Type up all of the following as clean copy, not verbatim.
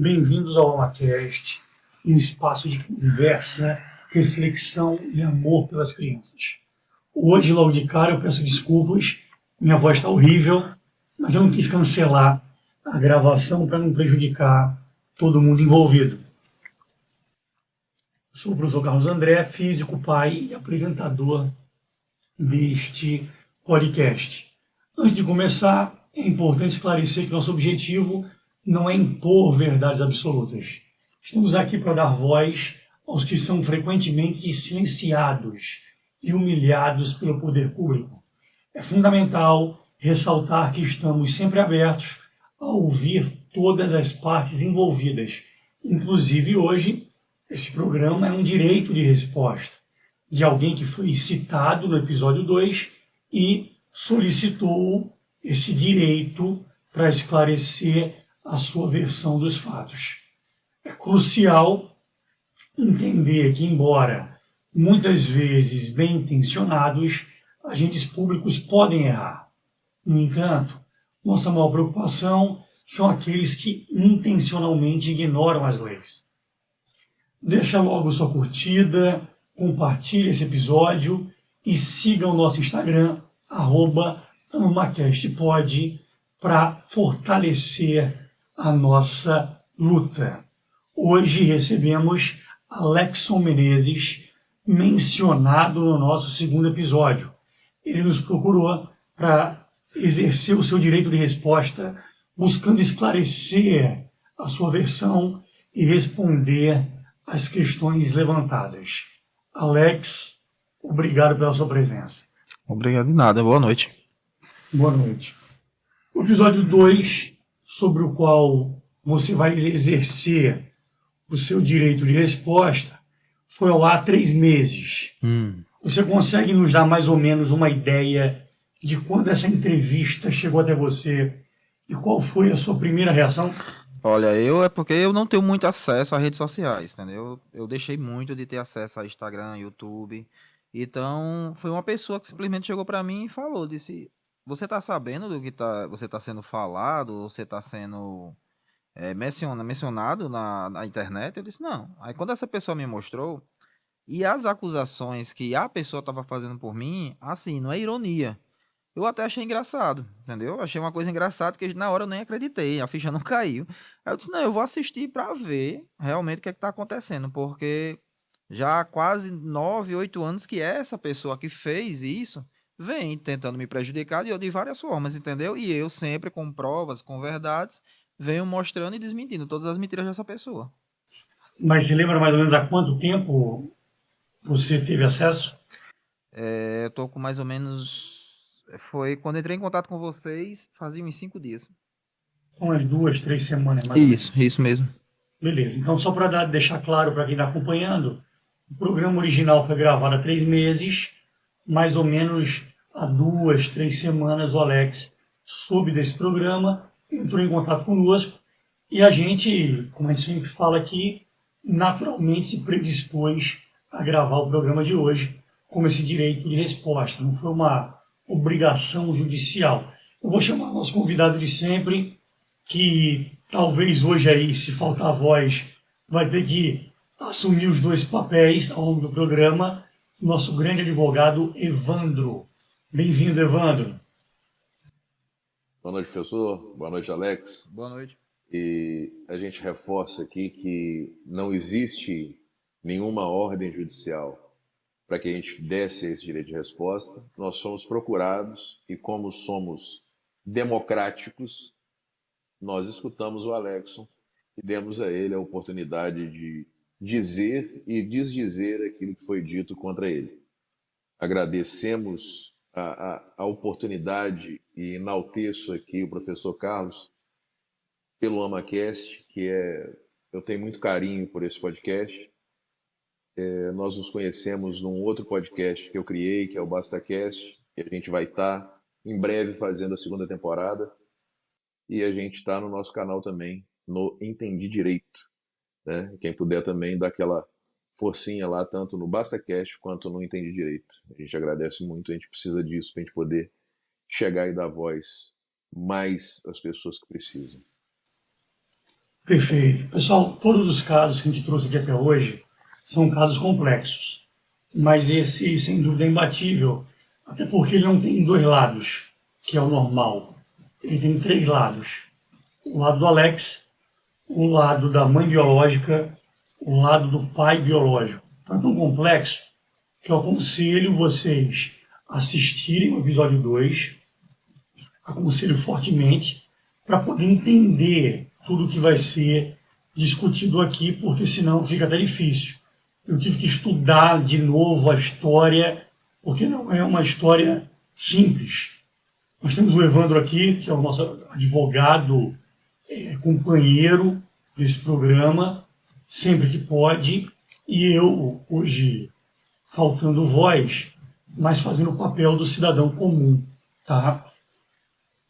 Bem-vindos ao AmaCast, um espaço de conversa, reflexão e amor pelas crianças. Hoje, logo de cara, eu peço desculpas, minha voz está horrível, mas eu não quis cancelar a gravação para não prejudicar todo mundo envolvido. Sou o professor Carlos André, físico, pai e apresentador deste podcast. Antes de começar, é importante esclarecer que nosso objetivo não é impor verdades absolutas. Estamos aqui para dar voz aos que são frequentemente silenciados e humilhados pelo poder público. É fundamental ressaltar que estamos sempre abertos a ouvir todas as partes envolvidas. Inclusive, hoje, esse programa é um direito de resposta de alguém que foi citado no episódio 2 e solicitou esse direito para esclarecer a sua versão dos fatos. É crucial entender que, embora muitas vezes bem intencionados, agentes públicos podem errar. No entanto, nossa maior preocupação são aqueles que intencionalmente ignoram as leis. Deixa logo sua curtida, compartilhe esse episódio e siga o nosso Instagram, @AmaCastPod, para fortalecer a nossa luta. Hoje recebemos Alexson Menezes, mencionado no nosso segundo episódio. Ele nos procurou para exercer o seu direito de resposta, buscando esclarecer a sua versão e responder às questões levantadas. Alex, obrigado pela sua presença. Obrigado de nada, boa noite. Boa noite. O episódio 2, sobre o qual você vai exercer o seu direito de resposta, foi ao ar há 3 meses. Você consegue nos dar mais ou menos uma ideia de quando essa entrevista chegou até você e qual foi a sua primeira reação? Olha, é porque eu não tenho muito acesso a redes sociais, entendeu? Eu deixei muito de ter acesso a Instagram, YouTube. Então, foi uma pessoa que simplesmente chegou pra mim e falou, disse, você tá sabendo do que você tá sendo falado, você tá sendo mencionado na internet? Eu disse, não. Aí quando essa pessoa me mostrou, e as acusações que a pessoa estava fazendo por mim, assim, não é ironia. Eu até achei engraçado, entendeu? Achei uma coisa engraçada que na hora eu nem acreditei, a ficha não caiu. Aí eu disse, não, eu vou assistir pra ver realmente o que é que tá acontecendo, porque já há quase 9, 8 anos que essa pessoa que fez isso vem tentando me prejudicar de várias formas, entendeu? E eu sempre com provas, com verdades, venho mostrando e desmentindo todas as mentiras dessa pessoa. Mas se lembra mais ou menos há quanto tempo você teve acesso? Eu tô com mais ou menos. Foi quando entrei em contato com vocês, fazia uns 5 dias. Umas 2, 3 semanas, mais ou menos. Isso mesmo. Beleza. Então, só para deixar claro para quem está acompanhando, o programa original foi gravado há 3 meses, mais ou menos há 2, 3 semanas o Alex soube desse programa, entrou em contato conosco e a gente, como a gente sempre fala aqui, naturalmente se predispôs a gravar o programa de hoje como esse direito de resposta. Não foi uma obrigação judicial. Eu vou chamar nosso convidado de sempre, que talvez hoje aí, se faltar voz, vai ter que assumir os 2 papéis ao longo do programa, nosso grande advogado Evandro. Bem-vindo, Evandro. Boa noite, professor. Boa noite, Alex. Boa noite. E a gente reforça aqui que não existe nenhuma ordem judicial para que a gente desse esse direito de resposta. Nós somos procurados e, como somos democráticos, nós escutamos o Alexson e demos a ele a oportunidade de dizer e desdizer aquilo que foi dito contra ele. Agradecemos a oportunidade e enalteço aqui o professor Carlos pelo AmaCast, eu tenho muito carinho por esse podcast. Nós nos conhecemos num outro podcast que eu criei, que é o BastaCast, e a gente vai estar em breve fazendo a 2ª temporada, e a gente está no nosso canal também, no Entendi Direito, né? Quem puder também dar aquela forcinha lá, tanto no BastaCast quanto no Entendi Direito. A gente agradece muito, a gente precisa disso para a gente poder chegar e dar voz mais às pessoas que precisam. Perfeito. Pessoal, todos os casos que a gente trouxe aqui até hoje são casos complexos, mas esse, sem dúvida, é imbatível, até porque ele não tem dois lados, que é o normal. Ele tem três lados. O lado do Alex, o lado da mãe biológica, o lado do pai biológico. Então é tão complexo que eu aconselho vocês assistirem o episódio 2, aconselho fortemente, para poder entender tudo que vai ser discutido aqui, porque senão fica até difícil. Eu tive que estudar de novo a história, porque não é uma história simples. Nós temos o Evandro aqui, que é o nosso advogado, companheiro desse programa, sempre que pode, e eu, hoje, faltando voz, mas fazendo o papel do cidadão comum, tá?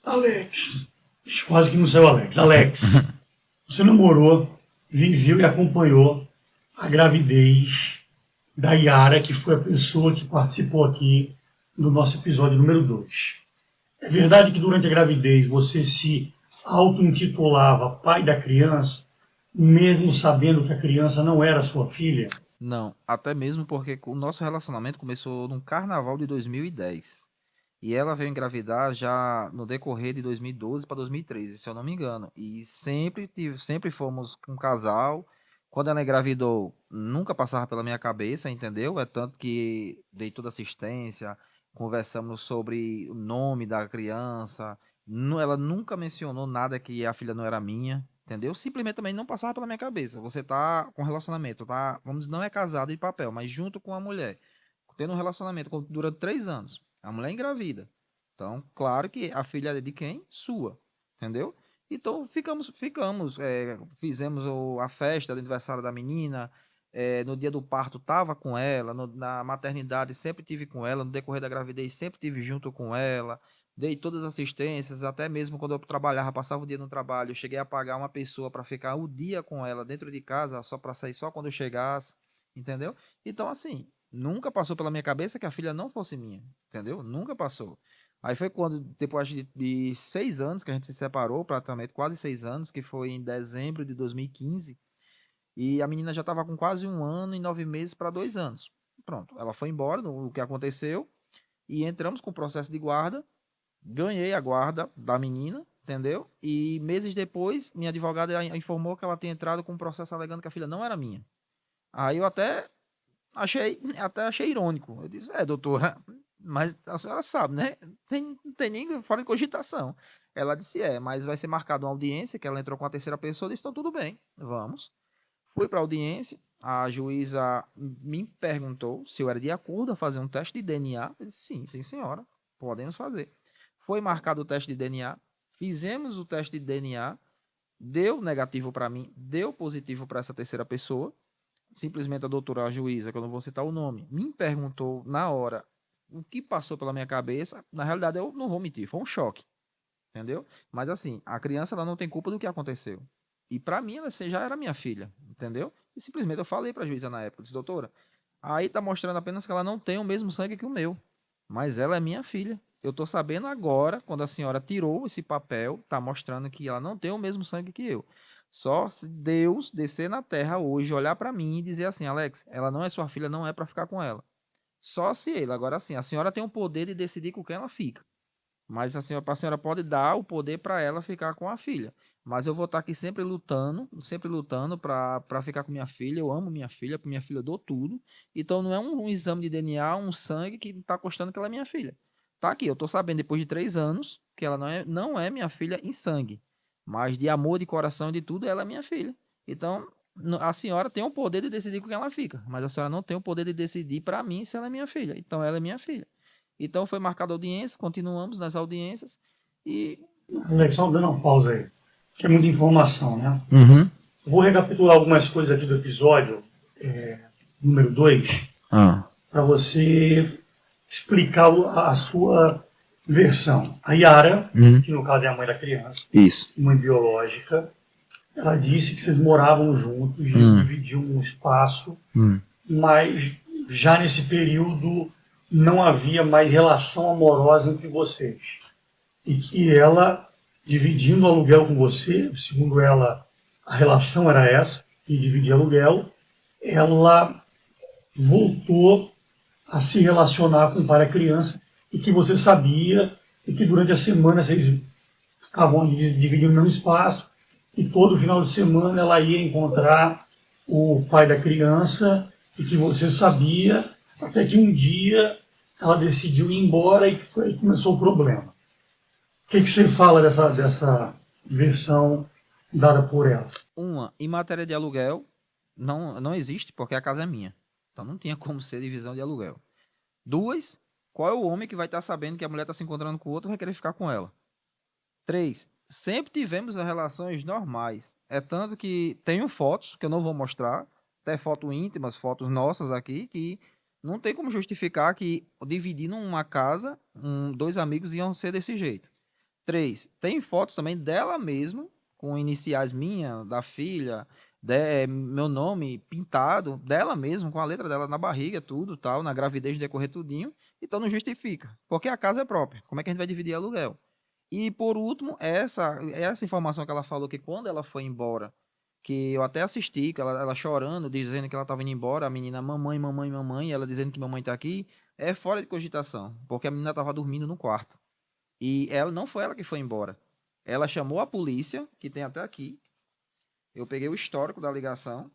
Alex, quase que não saiu Alex. Alex, você namorou, viveu e acompanhou a gravidez da Yara, que foi a pessoa que participou aqui do nosso episódio número 2. É verdade que durante a gravidez você se auto-intitulava pai da criança, mesmo sabendo que a criança não era sua filha? Não, até mesmo porque o nosso relacionamento começou no carnaval de 2010. E ela veio engravidar já no decorrer de 2012 para 2013, se eu não me engano. E sempre fomos um casal. Quando ela engravidou, nunca passava pela minha cabeça, entendeu? É tanto que dei toda assistência, conversamos sobre o nome da criança. Ela nunca mencionou nada que a filha não era minha, entendeu? Simplesmente também não passava pela minha cabeça. Você tá com relacionamento, tá? Vamos dizer, não é casado de papel, mas junto com a mulher, tendo um relacionamento durante 3 anos. A mulher engravida. Então, claro que a filha é de quem? Sua. Entendeu? Então, fizemos a festa do aniversário da menina. No dia do parto, tava com ela. Na maternidade, sempre tive com ela. No decorrer da gravidez, sempre tive junto com ela. Dei todas as assistências. Até mesmo quando eu trabalhava, passava o dia no trabalho. Eu cheguei a pagar uma pessoa para ficar o dia com ela dentro de casa, só para sair só quando eu chegasse. Entendeu? Então, assim, nunca passou pela minha cabeça que a filha não fosse minha, entendeu? Nunca passou. Aí foi quando, depois de 6 anos que a gente se separou, praticamente quase 6 anos, que foi em dezembro de 2015, e a menina já estava com quase 1 ano e 9 meses para 2 anos. Pronto, ela foi embora, o que aconteceu, e entramos com o processo de guarda, ganhei a guarda da menina, entendeu? E meses depois, minha advogada informou que ela tinha entrado com um processo alegando que a filha não era minha. Aí eu até achei irônico. Eu disse, doutora, mas a senhora sabe, né? Não tem nem fora de cogitação. Ela disse, mas vai ser marcada uma audiência, que ela entrou com a terceira pessoa, eu disse, então tudo bem, vamos. Fui para a audiência, a juíza me perguntou se eu era de acordo a fazer um teste de DNA. Eu disse, sim, senhora, podemos fazer. Foi marcado o teste de DNA, fizemos o teste de DNA, deu negativo para mim, deu positivo para essa terceira pessoa. Simplesmente a doutora, a juíza, que eu não vou citar o nome, me perguntou na hora o que passou pela minha cabeça. Na realidade, eu não vou mentir, foi um choque, entendeu? Mas assim, a criança ela não tem culpa do que aconteceu. E para mim, ela já era minha filha, entendeu? E simplesmente eu falei para a juíza na época, disse, doutora, aí tá mostrando apenas que ela não tem o mesmo sangue que o meu, mas ela é minha filha. Eu tô sabendo agora, quando a senhora tirou esse papel, tá mostrando que ela não tem o mesmo sangue que eu. Só se Deus descer na terra hoje, olhar para mim e dizer assim, Alex, ela não é sua filha, não é para ficar com ela. Só se ele. Agora sim, a senhora tem o poder de decidir com quem ela fica. Mas a senhora pode dar o poder para ela ficar com a filha. Mas eu vou estar aqui sempre lutando para ficar com minha filha. Eu amo minha filha, para minha filha eu dou tudo. Então não é um exame de DNA, um sangue que está custando que ela é minha filha. Tá aqui, eu tô sabendo depois de 3 anos que ela não é minha filha em sangue. Mas de amor, de coração, de tudo, ela é minha filha. Então, a senhora tem o poder de decidir com quem ela fica. Mas a senhora não tem o poder de decidir para mim se ela é minha filha. Então, ela é minha filha. Então, foi marcada a audiência, continuamos nas audiências. E. Alex, só dando uma pausa aí, que é muita informação, né? Uhum. Vou recapitular algumas coisas aqui do episódio número 2, para você explicar a sua versão. A Yara, que no caso é a mãe da criança, Isso. mãe biológica, ela disse que vocês moravam juntos, dividiam um espaço, mas já nesse período não havia mais relação amorosa entre vocês. E que ela, dividindo o aluguel com você, segundo ela a relação era essa, que dividia aluguel, ela voltou a se relacionar com o pai da criança e que você sabia e que durante a semana vocês ficavam ali dividindo o mesmo espaço e todo final de semana ela ia encontrar o pai da criança e que você sabia até que um dia ela decidiu ir embora e foi aí que começou o problema. O que você fala dessa versão dada por ela? Uma, em matéria de aluguel, não existe porque a casa é minha. Então não tinha como ser divisão de aluguel. Duas, qual é o homem que vai estar sabendo que a mulher está se encontrando com o outro e vai querer ficar com ela? Três, sempre tivemos relações normais. É tanto que tenho fotos que eu não vou mostrar, até fotos íntimas, fotos nossas aqui, que não tem como justificar que dividindo uma casa, dois amigos iam ser desse jeito. Três, tem fotos também dela mesma, com iniciais minha, da filha, meu nome pintado, dela mesma, com a letra dela na barriga, tudo, tal, na gravidez decorrer tudinho. Então não justifica, porque a casa é própria. Como é que a gente vai dividir aluguel? E por último, essa informação que ela falou que quando ela foi embora, que eu até assisti, que ela chorando, dizendo que ela estava indo embora, a menina mamãe, mamãe, mamãe, e ela dizendo que mamãe tá aqui, é fora de cogitação, porque a menina estava dormindo no quarto. E ela não foi ela que foi embora. Ela chamou a polícia, que tem até aqui. Eu peguei o histórico da ligação,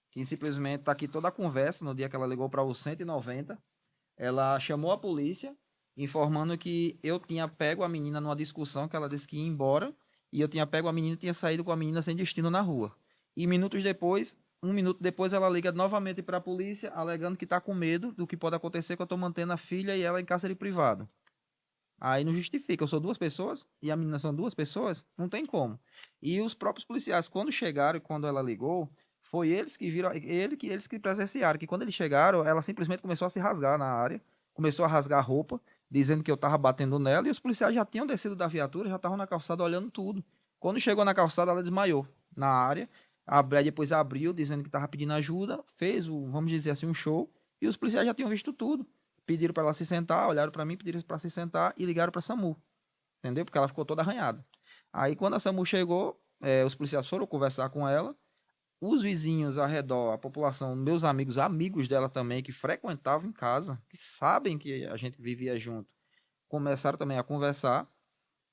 que simplesmente tá aqui toda a conversa no dia que ela ligou para o 190. Ela chamou a polícia, informando que eu tinha pego a menina numa discussão que ela disse que ia embora, e eu tinha pego a menina e tinha saído com a menina sem destino na rua. E minutos depois, um minuto depois, ela liga novamente para a polícia, alegando que está com medo do que pode acontecer, que eu estou mantendo a filha e ela em cárcere privado. Aí não justifica, eu sou duas pessoas e a menina são duas pessoas, não tem como. E os próprios policiais, quando chegaram e quando ela ligou, foi eles que viram, eles que presenciaram, que quando eles chegaram, ela simplesmente começou a se rasgar na área, começou a rasgar a roupa, dizendo que eu tava batendo nela, e os policiais já tinham descido da viatura, já estavam na calçada olhando tudo. Quando chegou na calçada, ela desmaiou na área, aí depois abriu, dizendo que tava pedindo ajuda, fez, vamos dizer assim, um show, e os policiais já tinham visto tudo. Pediram para ela se sentar, olharam para mim, pediram para se sentar e ligaram para a SAMU, entendeu? Porque ela ficou toda arranhada. Aí quando a SAMU chegou, os policiais foram conversar com ela, os vizinhos ao redor, a população, meus amigos, amigos dela também, que frequentavam em casa, que sabem que a gente vivia junto, começaram também a conversar.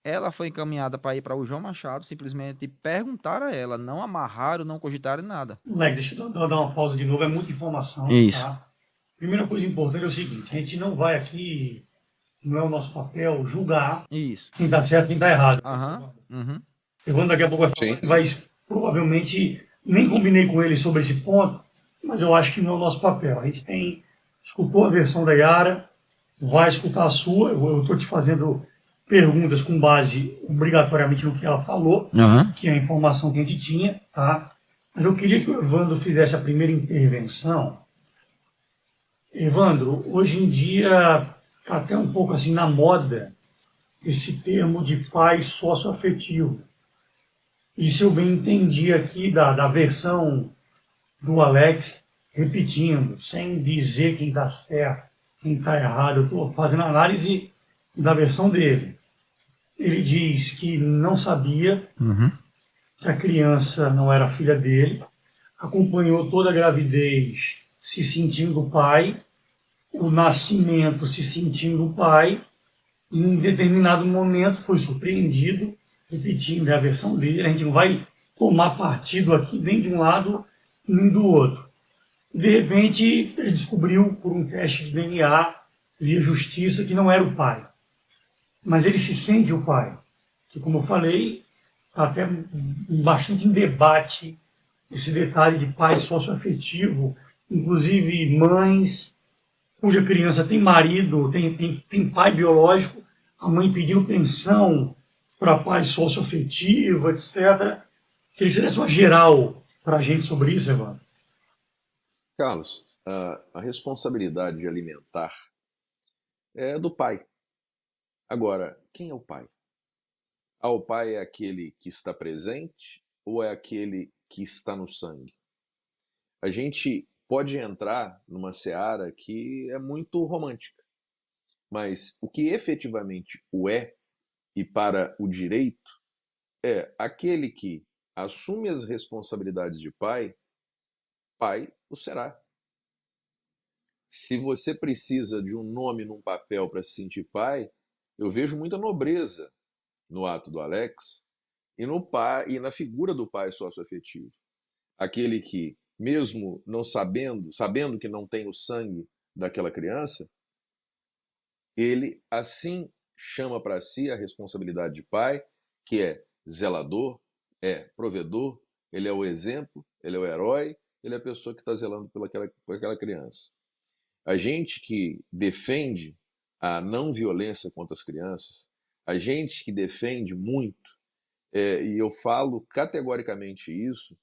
Ela foi encaminhada para ir para o João Machado, simplesmente perguntaram a ela, não amarraram, não cogitaram nada. Moleque, deixa eu dar uma pausa de novo, é muita informação, Isso. tá? Primeira coisa importante é o seguinte, a gente não vai aqui, não é o nosso papel, julgar Isso. quem está certo e quem está errado. Aham. Uhum. Evandro daqui a pouco Sim. vai provavelmente, nem combinei com ele sobre esse ponto, mas eu acho que não é o nosso papel. A gente escutou a versão da Yara, vai escutar a sua, eu estou te fazendo perguntas com base obrigatoriamente no que ela falou, Uhum. que é a informação que a gente tinha, tá? Mas eu queria que o Evandro fizesse a primeira intervenção. Evandro, hoje em dia está até um pouco assim na moda esse termo de pai socioafetivo. E se eu bem entendi aqui da versão do Alex, repetindo, sem dizer quem está certo, quem está errado, eu estou fazendo análise da versão dele. Ele diz que não sabia Uhum. que a criança não era filha dele, acompanhou toda a gravidez se sentindo pai, o nascimento se sentindo pai, e em determinado momento foi surpreendido, repetindo a versão dele, a gente não vai tomar partido aqui nem de um lado nem do outro. De repente, ele descobriu por um teste de DNA, via justiça, que não era o pai. Mas ele se sente o pai. Que, como eu falei, está até bastante em debate esse detalhe de pai socioafetivo, inclusive mães cuja criança tem marido, tem pai biológico, a mãe pedindo pensão para pai socioafetivo, etc. Queria que você desse uma geral para a gente sobre isso, Evandro. Carlos, a responsabilidade de alimentar é do pai. Agora, quem é o pai? O pai é aquele que está presente ou é aquele que está no sangue? A gente pode entrar numa seara que é muito romântica, mas o que efetivamente o é, e para o direito, é aquele que assume as responsabilidades de pai, pai o será. Se você precisa de um nome num papel para se sentir pai, eu vejo muita nobreza no ato do Alex e no pai e na figura do pai socioafetivo. Aquele que, mesmo não sabendo que não tem o sangue daquela criança, ele assim chama para si a responsabilidade de pai, que é zelador, é provedor, ele é o exemplo, ele é o herói, ele é a pessoa que está zelando por aquela criança. A gente que defende a não violência contra as crianças, a gente que defende muito, e eu falo categoricamente isso,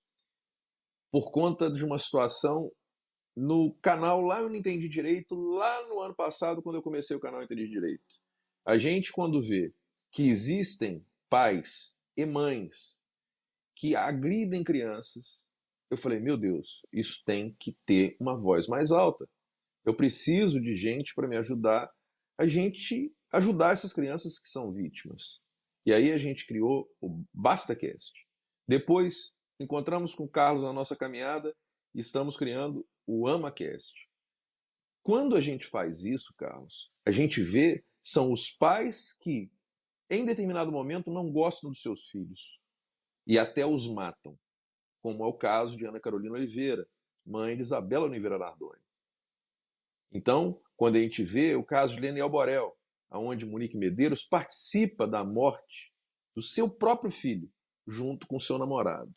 por conta de uma situação no canal lá eu não entendi direito, lá no ano passado, quando eu comecei o canal eu entendi direito. A gente, quando vê que existem pais e mães que agridem crianças, eu falei, meu Deus, isso tem que ter uma voz mais alta. Eu preciso de gente para me ajudar, a gente ajudar essas crianças que são vítimas. E aí a gente criou o BastaCast. Depois, encontramos com o Carlos na nossa caminhada e estamos criando o AmaCast. Quando a gente faz isso, Carlos, a gente vê são os pais que, em determinado momento, não gostam dos seus filhos e até os matam, como é o caso de Ana Carolina Oliveira, mãe de Isabela Oliveira Nardoni. Então, quando a gente vê o caso de Leniel Borel, onde Monique Medeiros participa da morte do seu próprio filho, junto com seu namorado.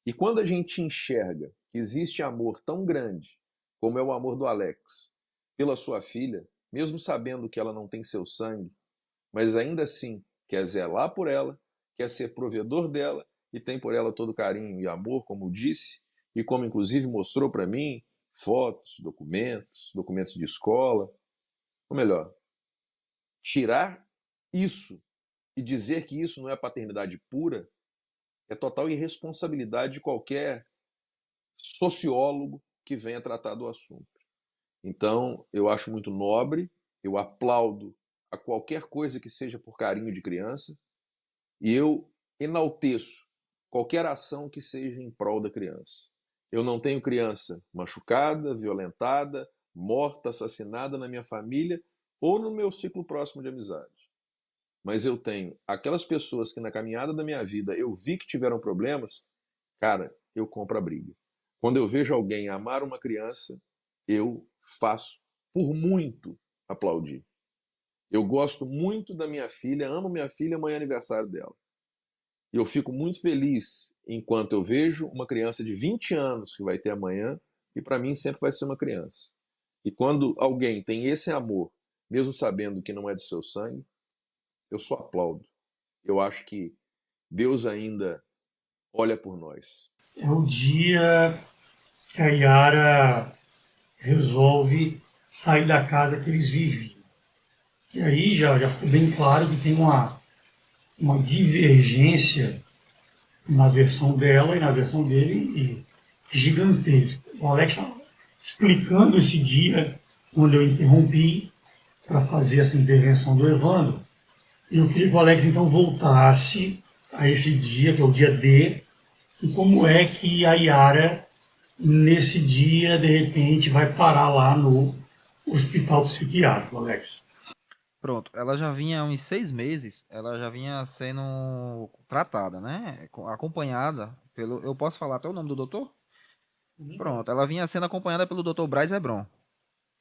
E quando a gente enxerga que existe amor tão grande, como é o amor do Alex, pela sua filha, mesmo sabendo que ela não tem seu sangue, mas ainda assim quer zelar por ela, quer ser provedor dela e tem por ela todo carinho e amor, como disse, e como inclusive mostrou para mim, fotos, documentos de escola. Ou melhor, tirar isso e dizer que isso não é paternidade pura é total irresponsabilidade de qualquer sociólogo que venha tratar do assunto. Então, eu acho muito nobre, eu aplaudo a qualquer coisa que seja por carinho de criança e eu enalteço qualquer ação que seja em prol da criança. Eu não tenho criança machucada, violentada, morta, assassinada na minha família ou no meu ciclo próximo de amizade. Mas eu tenho aquelas pessoas que na caminhada da minha vida eu vi que tiveram problemas, cara, eu compro a briga. Quando eu vejo alguém amar uma criança, eu faço por muito aplaudir. Eu gosto muito da minha filha, amo minha filha, amanhã é aniversário dela. E eu fico muito feliz enquanto eu vejo uma criança de 20 anos que vai ter amanhã, e para mim sempre vai ser uma criança. E quando alguém tem esse amor, mesmo sabendo que não é do seu sangue, eu só aplaudo. Eu acho que Deus ainda olha por nós. É o dia que a Yara resolve sair da casa que eles viviam. E aí já ficou bem claro que tem uma divergência na versão dela e na versão dele gigantesca. O Alex estava explicando esse dia, quando eu interrompi para fazer essa intervenção do Evandro. E eu queria que o Alex então voltasse a esse dia, que é o dia D, e como é que a Yara, nesse dia, de repente, vai parar lá no hospital psiquiátrico, Alex. Pronto, ela já vinha há uns 6 meses, ela já vinha sendo tratada, né? Acompanhada pelo. Eu posso falar até o nome do doutor? Pronto, ela vinha sendo acompanhada pelo doutor Braz Hebron.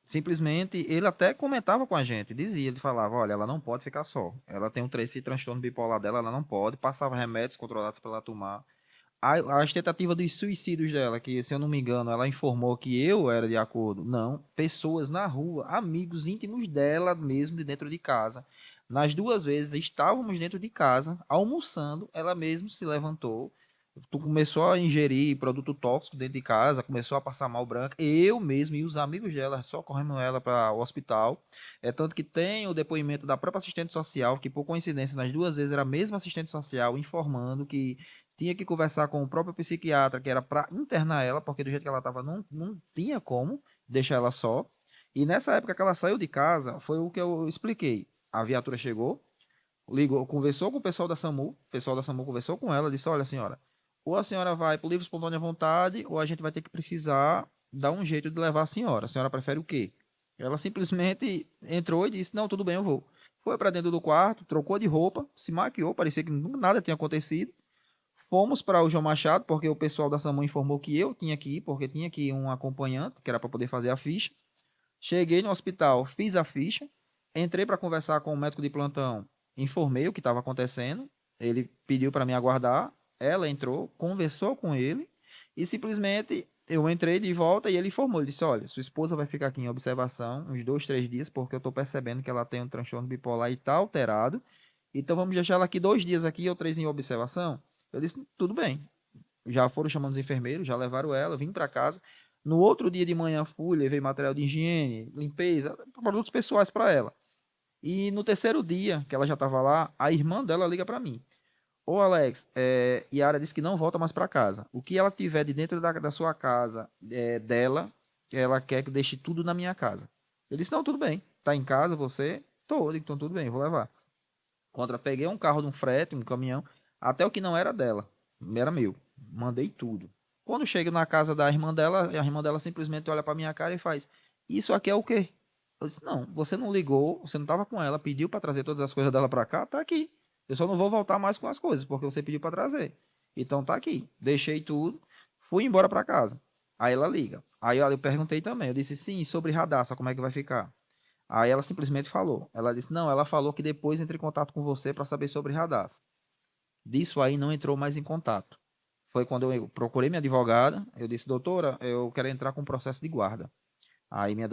Simplesmente, ele até comentava com a gente, dizia, ele falava, olha, ela não pode ficar só. Ela tem esse transtorno bipolar dela, ela não pode, passava remédios controlados para ela tomar. As tentativas dos suicídios dela, que se eu não me engano, ela informou que eu era de acordo. Não, pessoas na rua, amigos íntimos dela mesmo, de dentro de casa. Nas duas vezes estávamos dentro de casa, almoçando, ela mesma se levantou, tu começou a ingerir produto tóxico dentro de casa, começou a passar mal branca. Eu mesmo e os amigos dela socorremos ela para o hospital. É tanto que tem o depoimento da própria assistente social, que por coincidência nas duas vezes era a mesma assistente social informando que tinha que conversar com o próprio psiquiatra, que era para internar ela, porque do jeito que ela estava não tinha como deixar ela só. E nessa época que ela saiu de casa, foi o que eu expliquei. A viatura chegou, ligou, conversou com o pessoal da SAMU conversou com ela, disse: olha, senhora, ou a senhora vai por livre e espontânea vontade, ou a gente vai ter que precisar dar um jeito de levar a senhora. A senhora prefere o quê? Ela simplesmente entrou e disse, não, tudo bem, eu vou. Foi para dentro do quarto, trocou de roupa, se maquiou, parecia que nada tinha acontecido. Fomos para o João Machado, porque o pessoal da SAMU informou que eu tinha que ir, porque tinha que ir um acompanhante, que era para poder fazer a ficha. Cheguei no hospital, fiz a ficha, entrei para conversar com o médico de plantão, informei o que estava acontecendo, ele pediu para me aguardar, ela entrou, conversou com ele e simplesmente eu entrei de volta e ele informou, ele disse, olha, sua esposa vai ficar aqui em observação uns 2, 3 dias, porque eu estou percebendo que ela tem um transtorno bipolar e está alterado, então vamos deixar ela aqui 2 dias aqui ou 3 em observação. Eu disse, tudo bem. Já foram chamando os enfermeiros, já levaram ela, vim para casa. No outro dia de manhã fui, levei material de higiene, limpeza, produtos pessoais para ela. E no terceiro dia que ela já estava lá, a irmã dela liga para mim. Ô Alex, Yara disse que não volta mais para casa. O que ela tiver de dentro da sua casa, dela, ela quer que eu deixe tudo na minha casa. Eu disse, não, tudo bem. Tá em casa você? Tô. Eu digo, então tudo bem, vou levar. Peguei um carro de um frete, um caminhão, até o que não era dela, era meu. Mandei tudo. Quando chego na casa da irmã dela, a irmã dela simplesmente olha pra minha cara e faz: Isso aqui é o quê? Eu disse: Não, você não ligou, você não tava com ela, pediu pra trazer todas as coisas dela pra cá, tá aqui. Eu só não vou voltar mais com as coisas, porque você pediu pra trazer. Então tá aqui. Deixei tudo, fui embora pra casa. Aí ela liga. Aí eu perguntei também, eu disse: Sim, sobre Radassa, como é que vai ficar? Aí ela simplesmente falou. Ela disse: Não, ela falou que depois entre em contato com você para saber sobre Radassa. Disso aí não entrou mais em contato. Foi quando eu procurei minha advogada, eu disse, doutora, eu quero entrar com processo de guarda. Aí minha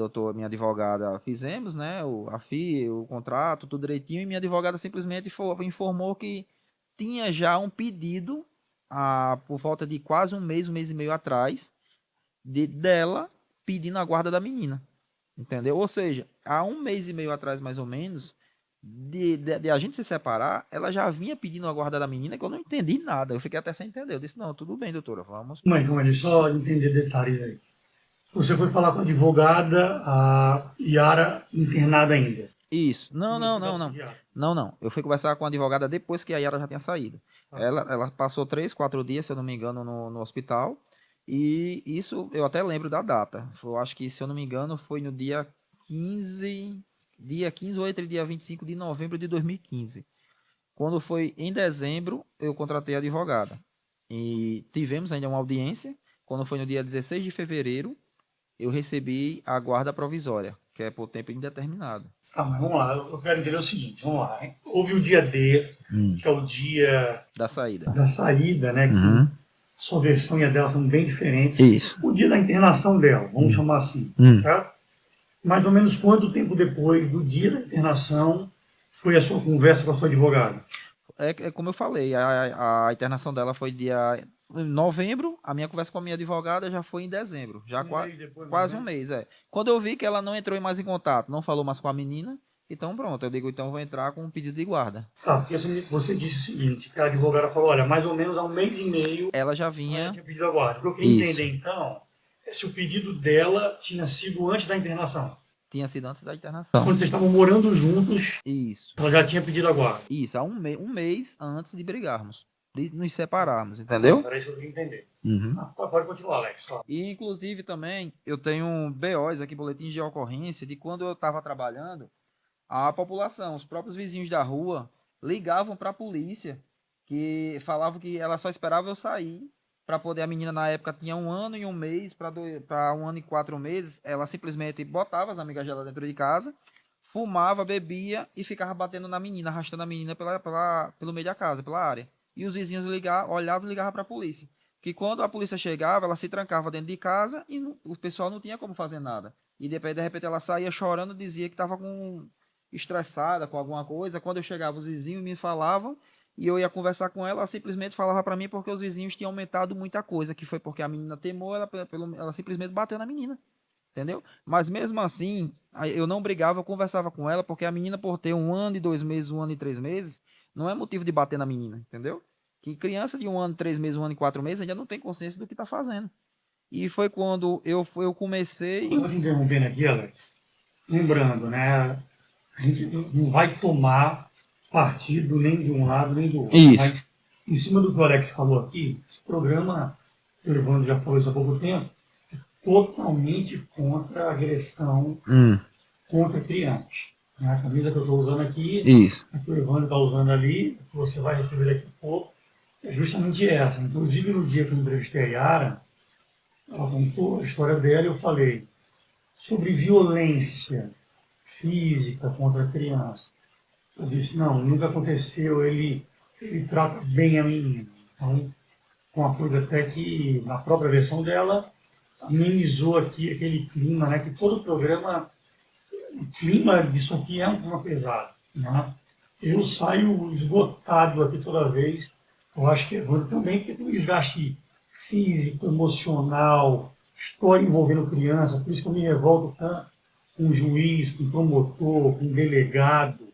advogada, fizemos, né, a FI, o contrato, tudo direitinho, e minha advogada simplesmente informou que tinha já um pedido, por volta de quase um mês e meio atrás, dela pedindo a guarda da menina. Entendeu? Ou seja, há um mês e meio atrás, mais ou menos, de a gente se separar, ela já vinha pedindo a guarda da menina que eu não entendi nada. Eu fiquei até sem entender. Eu disse, não, tudo bem, doutora, vamos. Mas, Rony, só entender detalhes aí. Você foi falar com a advogada, a Yara internada ainda. Isso. Não, No não, hospital não, não. psiquiátrico. Não, não. Eu fui conversar com a advogada depois que a Yara já tinha saído. Ah. Ela passou 3, 4 dias, se eu não me engano, no hospital. E isso eu até lembro da data. Eu acho que, se eu não me engano, foi no dia 15 ou entre dia 25 de novembro de 2015. Quando foi em dezembro, eu contratei a advogada. E tivemos ainda uma audiência. Quando foi no dia 16 de fevereiro, eu recebi a guarda provisória, que é por tempo indeterminado. Tá, mas vamos lá, eu quero entender o seguinte, vamos lá. Hein? Houve o dia D, que é o dia Da saída. da saída, né? Uhum. Que sua versão e a dela são bem diferentes. Isso. O dia da internação dela, vamos chamar assim, certo? Mais ou menos quanto tempo depois do dia da internação foi a sua conversa com a sua advogada? É como eu falei, a internação dela foi em novembro, a minha conversa com a minha advogada já foi em dezembro, já mês depois, quase né? um mês, Quando eu vi que ela não entrou mais em contato, não falou mais com a menina, então pronto, eu digo, então vou entrar com um pedido de guarda. Tá, porque você disse o seguinte, que a advogada falou, olha, mais ou menos há um mês e meio Ela já ela vinha, tinha pedido a guarda. O que eu queria Isso. entender, então, é se o pedido dela tinha sido antes da internação. tinha sido antes da internação. Quando vocês estavam morando juntos, Isso, ela já tinha pedido a guarda. há um mês antes de brigarmos, de nos separarmos, entendeu? Era isso que eu queria entender. Uhum. Pode continuar, Alex. Fala. E, inclusive, também, eu tenho BOs aqui, boletins de ocorrência, de quando eu estava trabalhando, a população, os próprios vizinhos da rua, ligavam para a polícia, que falavam que ela só esperava eu sair, para poder, a menina na época tinha 1 ano e 1 mês, para 1 ano e 4 meses, ela simplesmente botava as amigas dela dentro de casa, fumava, bebia e ficava batendo na menina, arrastando a menina pelo meio da casa, pela área. E os vizinhos olhavam e ligavam para a polícia. Que quando a polícia chegava, ela se trancava dentro de casa e o pessoal não tinha como fazer nada. E de repente ela saía chorando, dizia que estava estressada com alguma coisa. Quando eu chegava, os vizinhos me falavam e eu ia conversar com ela simplesmente falava para mim porque os vizinhos tinham aumentado muita coisa, que foi porque a menina temou, ela simplesmente bateu na menina, entendeu? Mas mesmo assim, eu não brigava, eu conversava com ela, porque a menina, por ter 1 ano e 2 meses, 1 ano e 3 meses, não é motivo de bater na menina, entendeu? Que criança de 1 ano, 3 meses, 1 ano e 4 meses ainda não tem consciência do que está fazendo. E foi quando eu comecei. Eu vou te interrompendo aqui, Alex. Lembrando, né? A gente não vai tomar partido nem de um lado nem do outro. Isso. Mas em cima do que o Alex falou aqui, esse programa, o Evandro já falou isso há pouco tempo, é totalmente contra a agressão contra crianças. Né? A camisa que eu estou usando aqui, Isso. a que o Evandro está usando ali, a que você vai receber daqui a pouco, é justamente essa. Inclusive, no dia que eu entrevistei a Yara, ela contou a história dela e eu falei sobre violência física contra a criança. Eu disse, não, nunca aconteceu, ele trata bem a menina. Então, com uma coisa até que, na própria versão dela, amenizou aqui aquele clima, né? Que todo programa, o clima disso aqui é um clima pesado, né? Eu saio esgotado aqui toda vez. Eu acho que é Evandro também, porque tem um desgaste físico, emocional, história envolvendo criança, por isso que eu me revolto tanto com o juiz, com o promotor, com o delegado,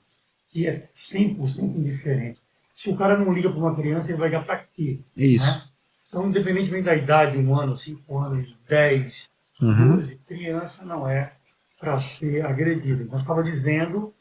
que é 100% indiferente. Se o cara não liga para uma criança, ele vai ligar para quê? Isso. Né? Então, independentemente da idade, 1 ano, 5 anos, 10, Uhum. 12, criança não é para ser agredida. Então, estava dizendo,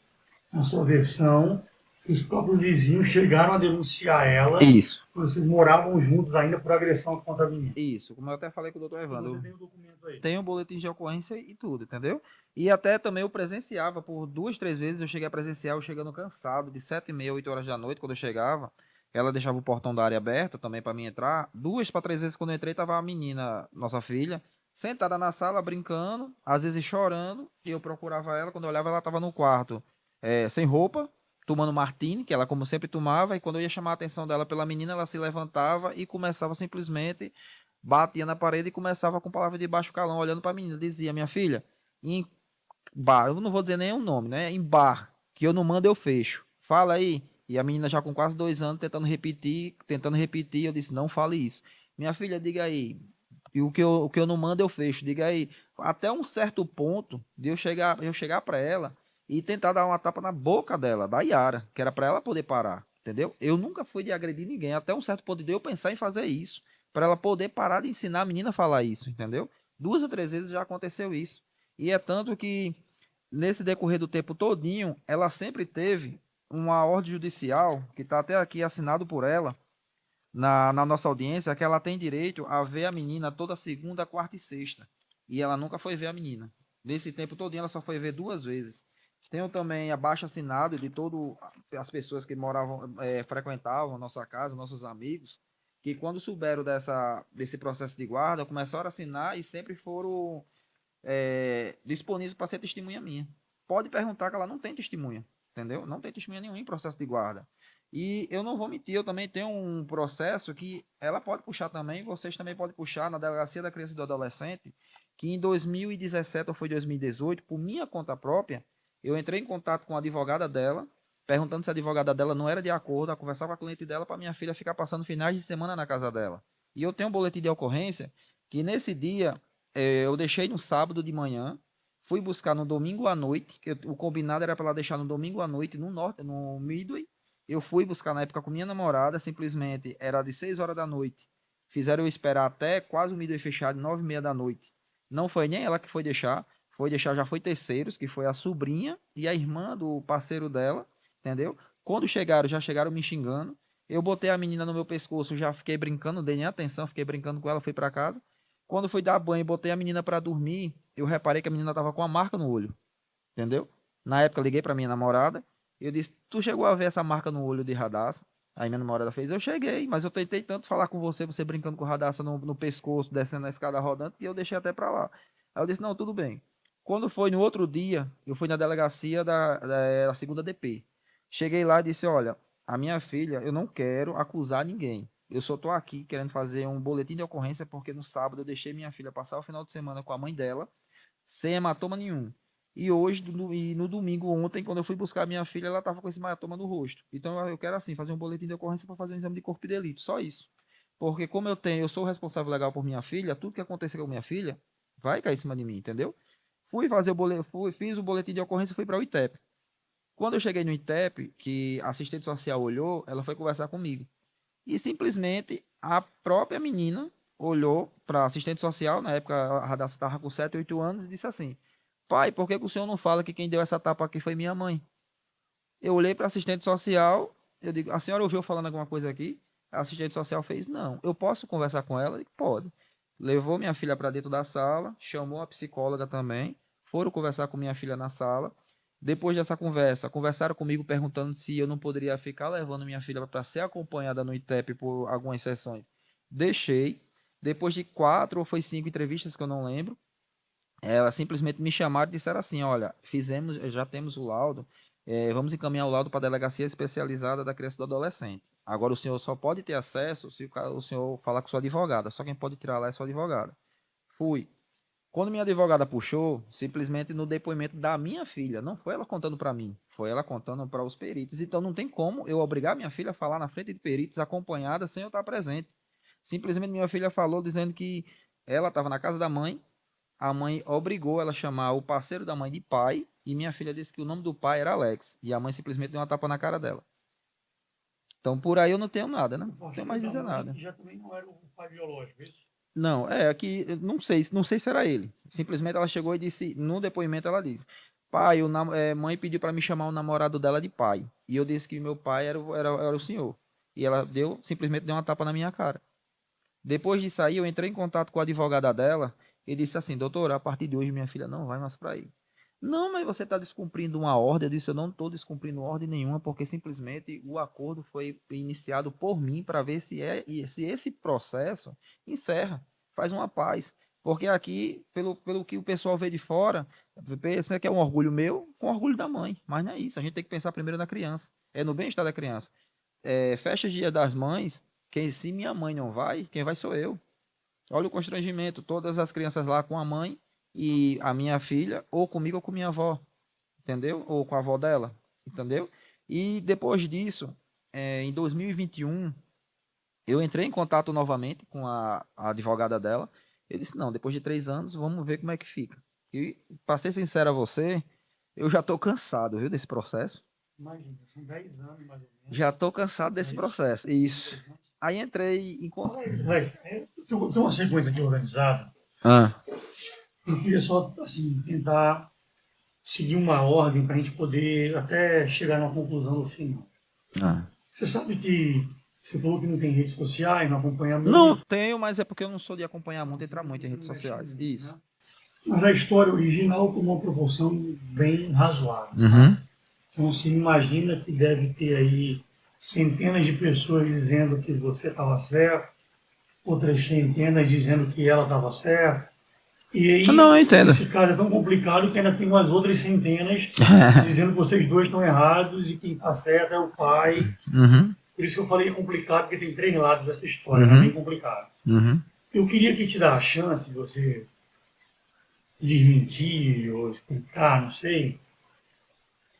na sua versão, que os próprios vizinhos chegaram a denunciar ela, Isso. porque vocês moravam juntos ainda por agressão contra a menina. Isso. Como eu até falei com o doutor Então, Evandro. você tem o documento aí. Tem um boletim de ocorrência e tudo, entendeu? E até também eu presenciava por 2, 3 vezes, eu cheguei a presenciar, eu chegando cansado, de 7h30, 8 horas da noite, quando eu chegava, ela deixava o portão da área aberto também para mim entrar. 2 para 3 vezes quando eu entrei, tava a menina, nossa filha, sentada na sala, brincando, às vezes chorando, e eu procurava ela, quando eu olhava, ela tava no quarto, sem roupa, tomando martini, que ela como sempre tomava, e quando eu ia chamar a atenção dela pela menina, ela se levantava e começava simplesmente batia na parede e começava com palavra de baixo calão, olhando para a menina, dizia, minha filha, em bar, eu não vou dizer nenhum nome, né? Em bar, que eu não mando, eu fecho. Fala aí. E a menina já com quase 2 anos tentando repetir, eu disse, não fale isso. Minha filha, diga aí, e o que eu não mando, eu fecho, diga aí. Até um certo ponto de eu chegar para ela e tentar dar uma tapa na boca dela, da Yara, que era para ela poder parar, entendeu? Eu nunca fui de agredir ninguém, até um certo ponto de eu pensar em fazer isso para ela poder parar de ensinar a menina a falar isso, entendeu? 2 ou 3 vezes já aconteceu isso. E é tanto que, nesse decorrer do tempo todinho, ela sempre teve uma ordem judicial, que está até aqui assinado por ela, na nossa audiência, que ela tem direito a ver a menina toda segunda, quarta e sexta. E ela nunca foi ver a menina. Nesse tempo todinho, ela só foi ver 2 vezes. Tenho também abaixo assinado de todas as pessoas que moravam, frequentavam a nossa casa, nossos amigos, que quando souberam desse processo de guarda, começaram a assinar e sempre foram disponíveis para ser testemunha minha. Pode perguntar que ela não tem testemunha, entendeu? Não tem testemunha nenhuma em processo de guarda. E eu não vou mentir, eu também tenho um processo que ela pode puxar também, vocês também podem puxar na Delegacia da Criança e do Adolescente, que em 2017 ou foi 2018, por minha conta própria, eu entrei em contato com a advogada dela, perguntando se a advogada dela não era de acordo a conversar com a cliente dela para minha filha ficar passando finais de semana na casa dela. E eu tenho um boletim de ocorrência que nesse dia eu deixei no sábado de manhã, fui buscar no domingo à noite, o combinado era para ela deixar no domingo à noite no norte, no Midway. Eu fui buscar na época com minha namorada, simplesmente era de 6 horas da noite. Fizeram eu esperar até quase o Midway fechado, 9h30 da noite. Não foi nem ela que foi deixar já foi terceiros, que foi a sobrinha e a irmã do parceiro dela, entendeu? Quando chegaram, já chegaram me xingando. Eu botei a menina no meu pescoço, já fiquei brincando, não dei nem atenção, fiquei brincando com ela, fui para casa. Quando fui dar banho e botei a menina para dormir, eu reparei que a menina tava com uma marca no olho, entendeu? Na época liguei para minha namorada, eu disse: "Tu chegou a ver essa marca no olho de Radassa?" Aí minha namorada fez: "Eu cheguei, mas eu tentei tanto falar com você, você brincando com Radassa no pescoço, descendo na escada rodando, que eu deixei até para lá." Aí eu disse: "Não, tudo bem." Quando foi no outro dia, eu fui na delegacia da segunda DP. Cheguei lá e disse: "Olha, a minha filha, eu não quero acusar ninguém. Eu só tô aqui querendo fazer um boletim de ocorrência porque no sábado eu deixei minha filha passar o final de semana com a mãe dela, sem hematoma nenhum. E hoje, e no domingo, ontem, quando eu fui buscar minha filha, ela tava com esse hematoma no rosto. Então eu quero assim, fazer um boletim de ocorrência para fazer um exame de corpo de delito, só isso. Porque como eu sou o responsável legal por minha filha, tudo que acontecer com minha filha vai cair em cima de mim, entendeu? Fui fazer o boletim, fiz o boletim de ocorrência e fui para o ITEP. Quando eu cheguei no ITEP, que a assistente social olhou, ela foi conversar comigo. E simplesmente a própria menina olhou para a assistente social, na época a Radassa estava com 7, 8 anos, e disse assim: "Pai, por que o senhor não fala que quem deu essa tapa aqui foi minha mãe?" Eu olhei para a assistente social, eu digo: "A senhora ouviu falando alguma coisa aqui?" A assistente social fez, não, eu posso conversar com ela? Ele, pode. Levou minha filha para dentro da sala, chamou a psicóloga também, foram conversar com minha filha na sala. Depois dessa conversa, conversaram comigo perguntando se eu não poderia ficar levando minha filha para ser acompanhada no ITEP por algumas sessões. Deixei. Depois de 4 ou foi 5 entrevistas que eu não lembro, ela simplesmente me chamaram e disseram assim, olha, já temos o laudo, vamos encaminhar o laudo para a delegacia especializada da criança e do adolescente. Agora o senhor só pode ter acesso se o senhor falar com sua advogada, só quem pode tirar lá é sua advogada. Fui. Quando minha advogada puxou, simplesmente no depoimento da minha filha, não foi ela contando para mim, foi ela contando para os peritos. Então não tem como eu obrigar minha filha a falar na frente de peritos acompanhada sem eu estar presente. Simplesmente minha filha falou dizendo que ela estava na casa da mãe, a mãe obrigou ela a chamar o parceiro da mãe de pai, e minha filha disse que o nome do pai era Alex, e a mãe simplesmente deu uma tapa na cara dela. Então por aí eu não tenho nada, né? O Não tenho parceiro mais da dizer mãe, nada. que já também não era o pai biológico, é isso? Não, aqui, não sei se era ele. Simplesmente ela chegou e disse, no depoimento ela disse, pai, mãe pediu para me chamar o namorado dela de pai. E eu disse que meu pai era o senhor. E ela simplesmente deu uma tapa na minha cara. Depois disso aí, eu entrei em contato com a advogada dela e disse assim, doutora, a partir de hoje minha filha não vai mais para aí. Não, mas você está descumprindo uma ordem. Eu disse, eu não estou descumprindo ordem nenhuma, porque simplesmente o acordo foi iniciado por mim para ver se esse processo encerra, faz uma paz. Porque aqui, pelo que o pessoal vê de fora, pensa que é um orgulho meu, com orgulho da mãe. Mas não é isso, a gente tem que pensar primeiro na criança, é no bem-estar da criança. Fecha Dia das Mães, se minha mãe não vai, quem vai sou eu. Olha o constrangimento, todas as crianças lá com a mãe e a minha filha, ou comigo ou com minha avó, entendeu? Ou com a avó dela, entendeu? E depois disso, em 2021, eu entrei em contato novamente com a advogada dela. Eu disse, não, depois de 3 anos, vamos ver como é que fica. E, para ser sincero a você, eu já estou cansado, viu, desse processo. Imagina, são 10 anos mais ou menos. Já estou cansado É desse isso? processo. Isso. Aí entrei em Vai, tem uma sequência aqui organizada. Ah, Eu queria só, assim, tentar seguir uma ordem para a gente poder até chegar numa conclusão no final. ah. Você sabe que você falou que não tem redes sociais, não acompanha Não muito, tenho, mas é porque eu não sou de acompanhar muito, entrar muito em redes sociais. Isso. né? Mas a história original tomou uma proporção bem razoável. Uhum. Então se imagina que deve ter aí centenas de pessoas dizendo que você estava certo, outras centenas dizendo que ela estava certa. E aí, Não, eu entendo. esse caso é tão complicado que ainda tem umas outras centenas dizendo que vocês dois estão errados e quem está certo é o pai. Uhum. Por isso que eu falei complicado, porque tem 3 lados dessa história, Uhum. é bem complicado. Uhum. Eu queria que te dar a chance de você desmentir ou explicar, não sei.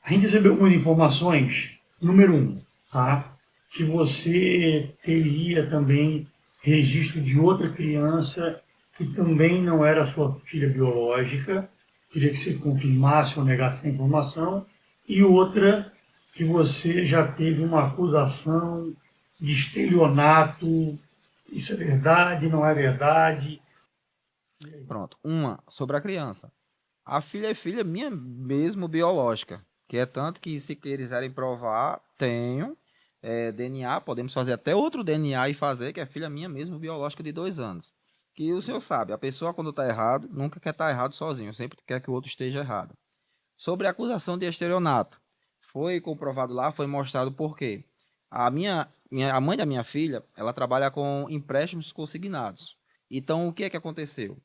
A gente recebeu algumas informações. Número 1, tá? Que você teria também registro de outra criança que também não era sua filha biológica. Queria que você confirmasse ou negasse essa informação. E outra, que você já teve uma acusação de estelionato. Isso é verdade, não é verdade? Pronto. Uma, sobre a criança. A filha é filha minha mesmo biológica. Que é tanto que, se quiserem provar, tenho DNA, podemos fazer até outro DNA e fazer, que é filha minha mesmo biológica de 2 anos. Que o senhor sabe, a pessoa quando está errado, nunca quer estar errado sozinho, sempre quer que o outro esteja errado. Sobre a acusação de estelionato, foi comprovado lá, foi mostrado por quê. A mãe da minha filha, ela trabalha com empréstimos consignados. Então, o que é que aconteceu?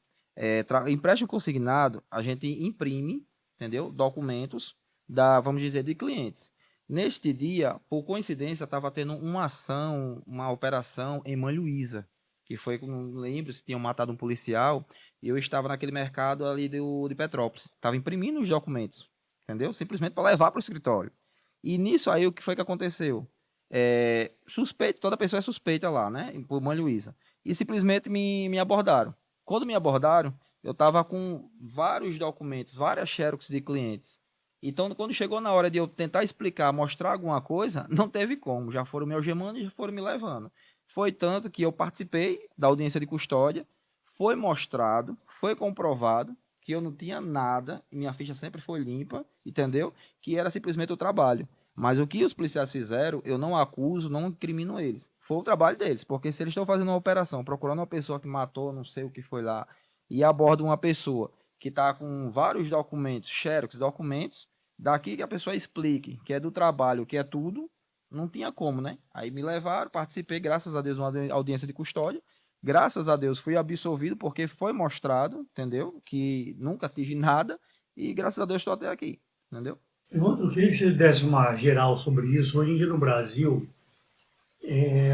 Empréstimo consignado, a gente imprime, entendeu? Documentos vamos dizer, de clientes. Neste dia, por coincidência, estava tendo uma ação, uma operação em Mãe Luísa, que foi, não lembro se tinham matado um policial, e eu estava naquele mercado ali de Petrópolis. Estava imprimindo os documentos, entendeu? Simplesmente para levar para o escritório. E nisso aí, o que foi que aconteceu? Suspeito, toda pessoa é suspeita lá, né? Por Mãe Luísa. E simplesmente me abordaram. Quando me abordaram, eu estava com vários documentos, várias xerox de clientes. Então, quando chegou na hora de eu tentar explicar, mostrar alguma coisa, não teve como. Já foram me algemando e já foram me levando. Foi tanto que eu participei da audiência de custódia, foi mostrado, foi comprovado que eu não tinha nada, e minha ficha sempre foi limpa, entendeu? Que era simplesmente o trabalho. Mas o que os policiais fizeram, eu não acuso, não incrimino eles. foi o trabalho deles, porque se eles estão fazendo uma operação, procurando uma pessoa que matou, não sei o que foi lá, e abordam uma pessoa que está com vários documentos, xerox, documentos, daqui que a pessoa explique, que é do trabalho, que é tudo, não tinha como, né? Aí me levaram, participei, graças a Deus, de uma audiência de custódia, graças a Deus fui absolvido, porque foi mostrado, entendeu? Que nunca tive nada, e graças a Deus estou até aqui, entendeu? Eu queria que você desse uma geral sobre isso. Hoje em dia no Brasil,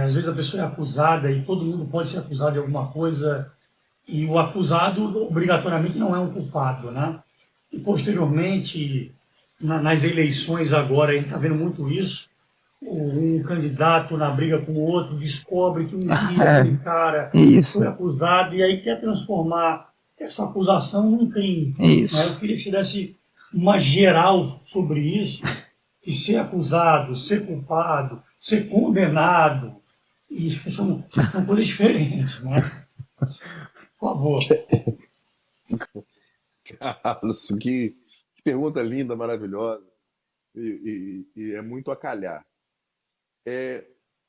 às vezes a pessoa é acusada e todo mundo pode ser acusado de alguma coisa e o acusado obrigatoriamente não é um culpado, né? E posteriormente, nas eleições agora, a gente está vendo muito isso, um candidato na briga com o outro descobre que um dia aquele cara Isso, foi acusado e aí quer transformar essa acusação num crime. Mas eu isso. queria que você desse uma geral sobre isso, e ser acusado, ser culpado, ser condenado, e são coisas diferentes, né? Por favor. Carlos, que pergunta linda, maravilhosa, e é muito a calhar.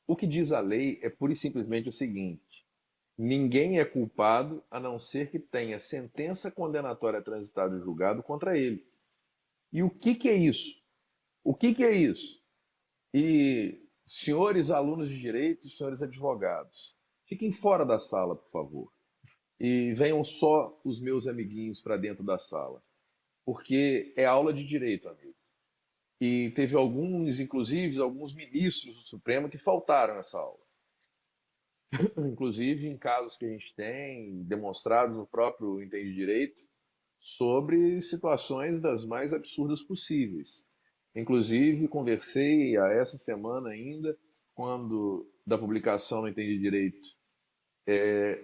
O que diz a lei é pura e simplesmente o seguinte: ninguém é culpado a não ser que tenha sentença condenatória transitada e julgado contra ele. E o que é isso? O que é isso? E senhores alunos de direito, senhores advogados, fiquem fora da sala, por favor. E venham só os meus amiguinhos para dentro da sala, porque é aula de direito, amigo. E teve alguns, inclusive, alguns ministros do Supremo que faltaram nessa aula. Inclusive em casos que a gente tem demonstrado no próprio Entende Direito sobre situações das mais absurdas possíveis. Inclusive, conversei a essa semana ainda, quando da publicação no Entende Direito,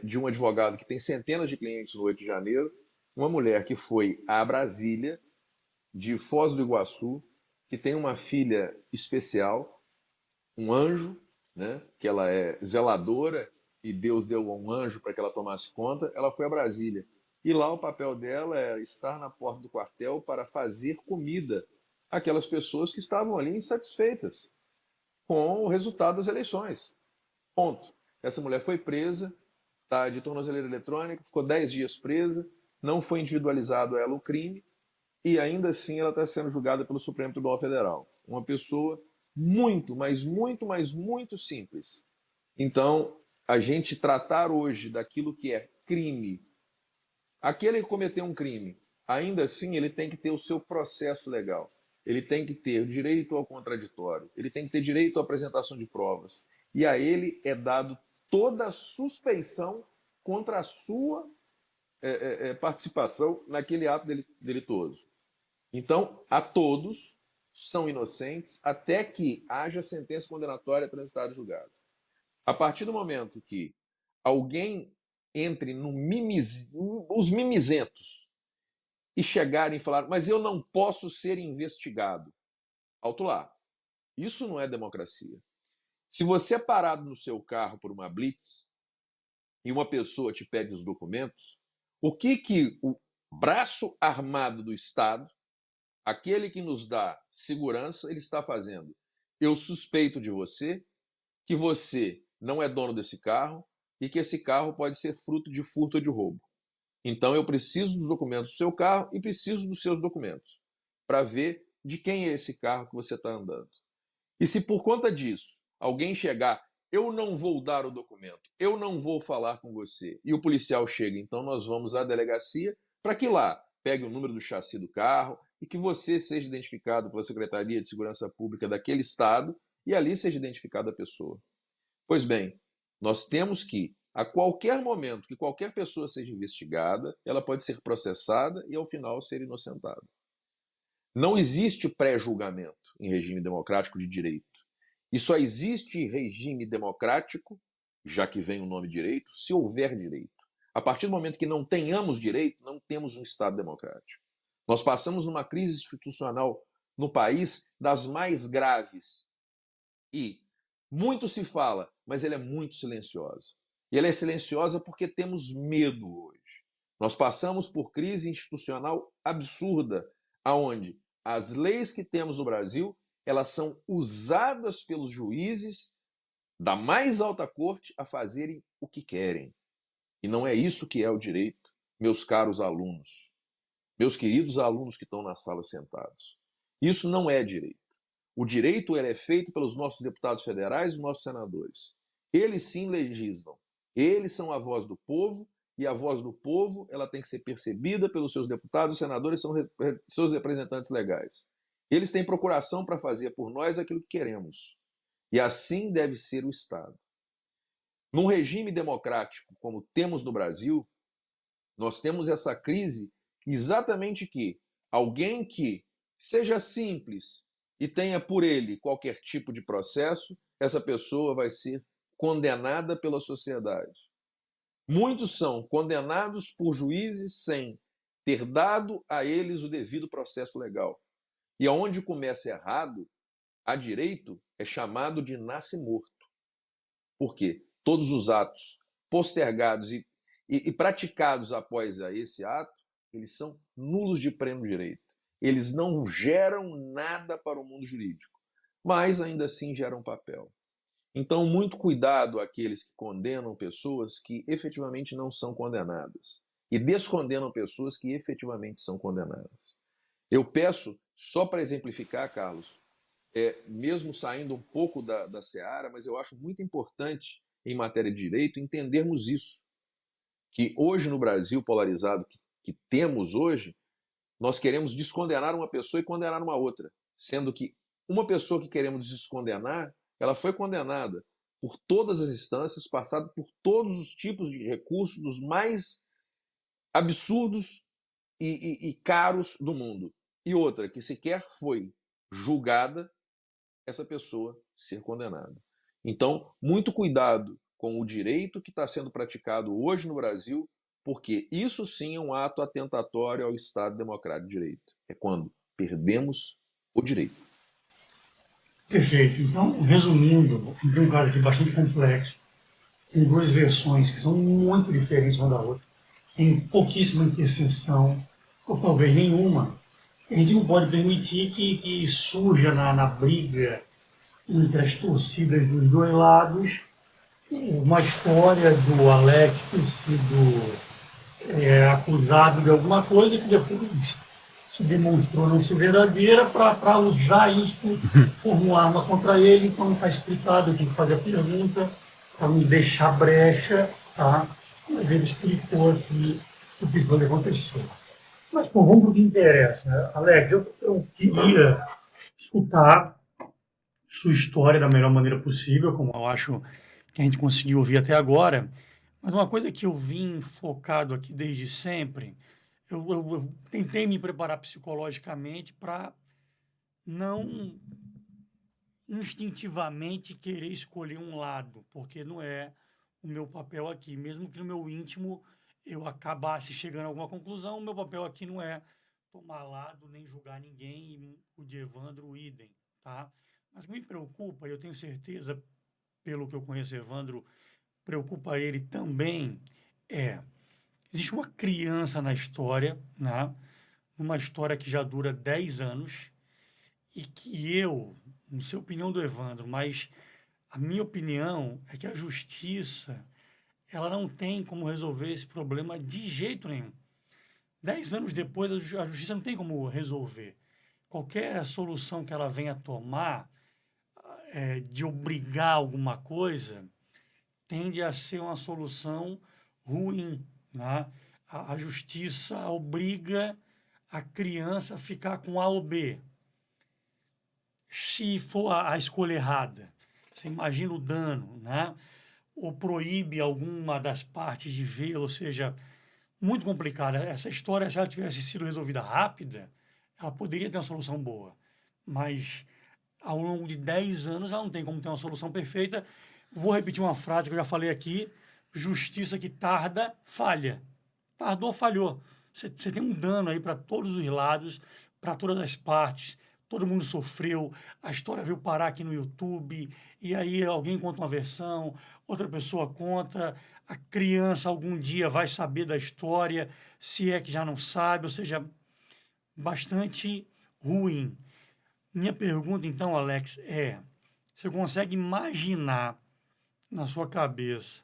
de um advogado que tem centenas de clientes no 8 de janeiro, uma mulher que foi a Brasília, de Foz do Iguaçu, que tem uma filha especial, um anjo, né? Que ela é zeladora e Deus deu um anjo para que ela tomasse conta. Ela foi a Brasília. E lá o papel dela é estar na porta do quartel para fazer comida àquelas pessoas que estavam ali insatisfeitas com o resultado das eleições. Ponto. Essa mulher foi presa, tá de tornozeleira eletrônica, ficou 10 dias presa, não foi individualizado a ela o crime, e ainda assim ela está sendo julgada pelo Supremo Tribunal Federal. Uma pessoa muito, mas muito, mas muito simples. Então, a gente tratar hoje daquilo que é crime, aquele que cometeu um crime, ainda assim ele tem que ter o seu processo legal. Ele tem que ter direito ao contraditório, ele tem que ter direito à apresentação de provas. E a ele é dado toda a suspeição contra a sua participação naquele ato delitoso. Então, a todos são inocentes até que haja sentença condenatória transitada e julgada. A partir do momento que alguém entre no os mimizentos e chegarem e falar, mas eu não posso ser investigado. Alto lá. Isso não é democracia. Se você é parado no seu carro por uma blitz e uma pessoa te pede os documentos, o que o braço armado do Estado, aquele que nos dá segurança, ele está fazendo? Eu suspeito de você, que você não é dono desse carro e que esse carro pode ser fruto de furto ou de roubo. Então eu preciso dos documentos do seu carro e preciso dos seus documentos para ver de quem é esse carro que você está andando. E se por conta disso alguém chegar, eu não vou dar o documento, eu não vou falar com você, e o policial chega, então nós vamos à delegacia para que lá pegue o número do chassi do carro e que você seja identificado pela Secretaria de Segurança Pública daquele estado e ali seja identificada a pessoa. Pois bem, nós temos que, a qualquer momento que qualquer pessoa seja investigada, ela pode ser processada e, ao final, ser inocentada. Não existe pré-julgamento em regime democrático de direito. E só existe regime democrático, já que vem o nome direito, se houver direito. A partir do momento que não tenhamos direito, não temos um Estado democrático. Nós passamos numa crise institucional no país das mais graves. E muito se fala, mas ela é muito silenciosa. E ela é silenciosa porque temos medo hoje. Nós passamos por crise institucional absurda, aonde as leis que temos no Brasil, elas são usadas pelos juízes da mais alta corte a fazerem o que querem. E não é isso que é o direito, meus caros alunos, meus queridos alunos que estão na sala sentados. Isso não é direito. O direito ele é feito pelos nossos deputados federais e nossos senadores. Eles sim legislam. Eles são a voz do povo e a voz do povo ela tem que ser percebida pelos seus deputados e senadores, são seus representantes legais. Eles têm procuração para fazer por nós aquilo que queremos. E assim deve ser o Estado. Num regime democrático como temos no Brasil, nós temos essa crise exatamente que alguém que seja simples e tenha por ele qualquer tipo de processo, essa pessoa vai ser condenada pela sociedade. Muitos são condenados por juízes sem ter dado a eles o devido processo legal. E aonde começa errado, a direito é chamado de nasce morto. Por quê? Todos os atos postergados e praticados após esse ato, eles são nulos de pleno direito. Eles não geram nada para o mundo jurídico, mas ainda assim geram papel. Então, muito cuidado àqueles que condenam pessoas que efetivamente não são condenadas e descondenam pessoas que efetivamente são condenadas. Eu peço, só para exemplificar, Carlos, mesmo saindo um pouco da seara, mas eu acho muito importante, em matéria de direito, entendermos isso. Que hoje, no Brasil polarizado que temos hoje, nós queremos descondenar uma pessoa e condenar uma outra, sendo que uma pessoa que queremos descondenar, ela foi condenada por todas as instâncias, passado por todos os tipos de recursos, dos mais absurdos e caros do mundo. E outra, que sequer foi julgada, essa pessoa ser condenada. Então, muito cuidado com o direito que está sendo praticado hoje no Brasil, porque isso sim é um ato atentatório ao Estado Democrático de Direito. É quando perdemos o direito. Perfeito. Então, resumindo, tem um caso aqui bastante complexo, tem duas versões que são muito diferentes uma da outra, tem pouquíssima interseção, ou talvez nenhuma. A gente não pode permitir que surja na briga entre as torcidas dos dois lados uma história do Alex ter sido acusado de alguma coisa que depois se demonstrou não ser verdadeira para usar isso como uma arma contra ele. Então não está explicado, eu tenho que fazer a pergunta para não deixar brecha, tá? Mas ele explicou aqui o que foi que aconteceu. Mas, pô, vamos para o que interessa. Alex, eu queria escutar sua história da melhor maneira possível, como eu acho que a gente conseguiu ouvir até agora. Mas uma coisa que eu vim focado aqui desde sempre, eu tentei me preparar psicologicamente para não instintivamente querer escolher um lado, porque não é o meu papel aqui. Mesmo que no meu íntimo eu acabasse chegando a alguma conclusão, o meu papel aqui não é tomar lado nem julgar ninguém, e o de Evandro, idem, tá? Mas o que me preocupa, e eu tenho certeza, pelo que eu conheço Evandro, preocupa ele também, existe uma criança na história, né? Uma história que já dura 10 anos, e que eu, não sei a opinião do Evandro, mas a minha opinião é que a justiça, ela não tem como resolver esse problema de jeito nenhum. 10 anos depois, a justiça não tem como resolver. Qualquer solução que ela venha tomar, de obrigar alguma coisa, tende a ser uma solução ruim, né? A justiça obriga a criança a ficar com A ou B. Se for a escolha errada, você imagina o dano, né? Ou proíbe alguma das partes de vê-lo, ou seja, muito complicada. Essa história, se ela tivesse sido resolvida rápida, ela poderia ter uma solução boa. Mas ao longo de 10 anos, ela não tem como ter uma solução perfeita. Vou repetir uma frase que eu já falei aqui: justiça que tarda, falha. Tardou, falhou. Você tem um dano aí para todos os lados, para todas as partes. Todo mundo sofreu, a história veio parar aqui no YouTube, e aí alguém conta uma versão, outra pessoa conta, a criança algum dia vai saber da história, se é que já não sabe, ou seja, bastante ruim. Minha pergunta, então, Alex, você consegue imaginar na sua cabeça,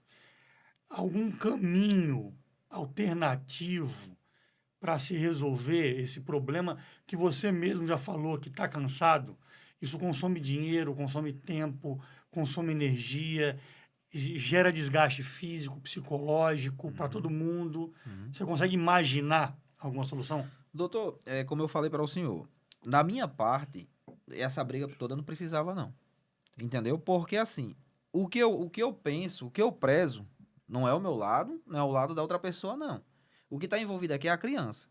algum caminho alternativo para se resolver esse problema que você mesmo já falou que está cansado? Isso consome dinheiro, consome tempo, consome energia, gera desgaste físico, psicológico para todo mundo. Você consegue imaginar alguma solução? Doutor, como eu falei para o senhor, da minha parte, essa briga toda não precisava, não. Entendeu? Porque, assim, o que eu penso, o que eu prezo, não é o meu lado, não é o lado da outra pessoa, não. O que está envolvido aqui é a criança.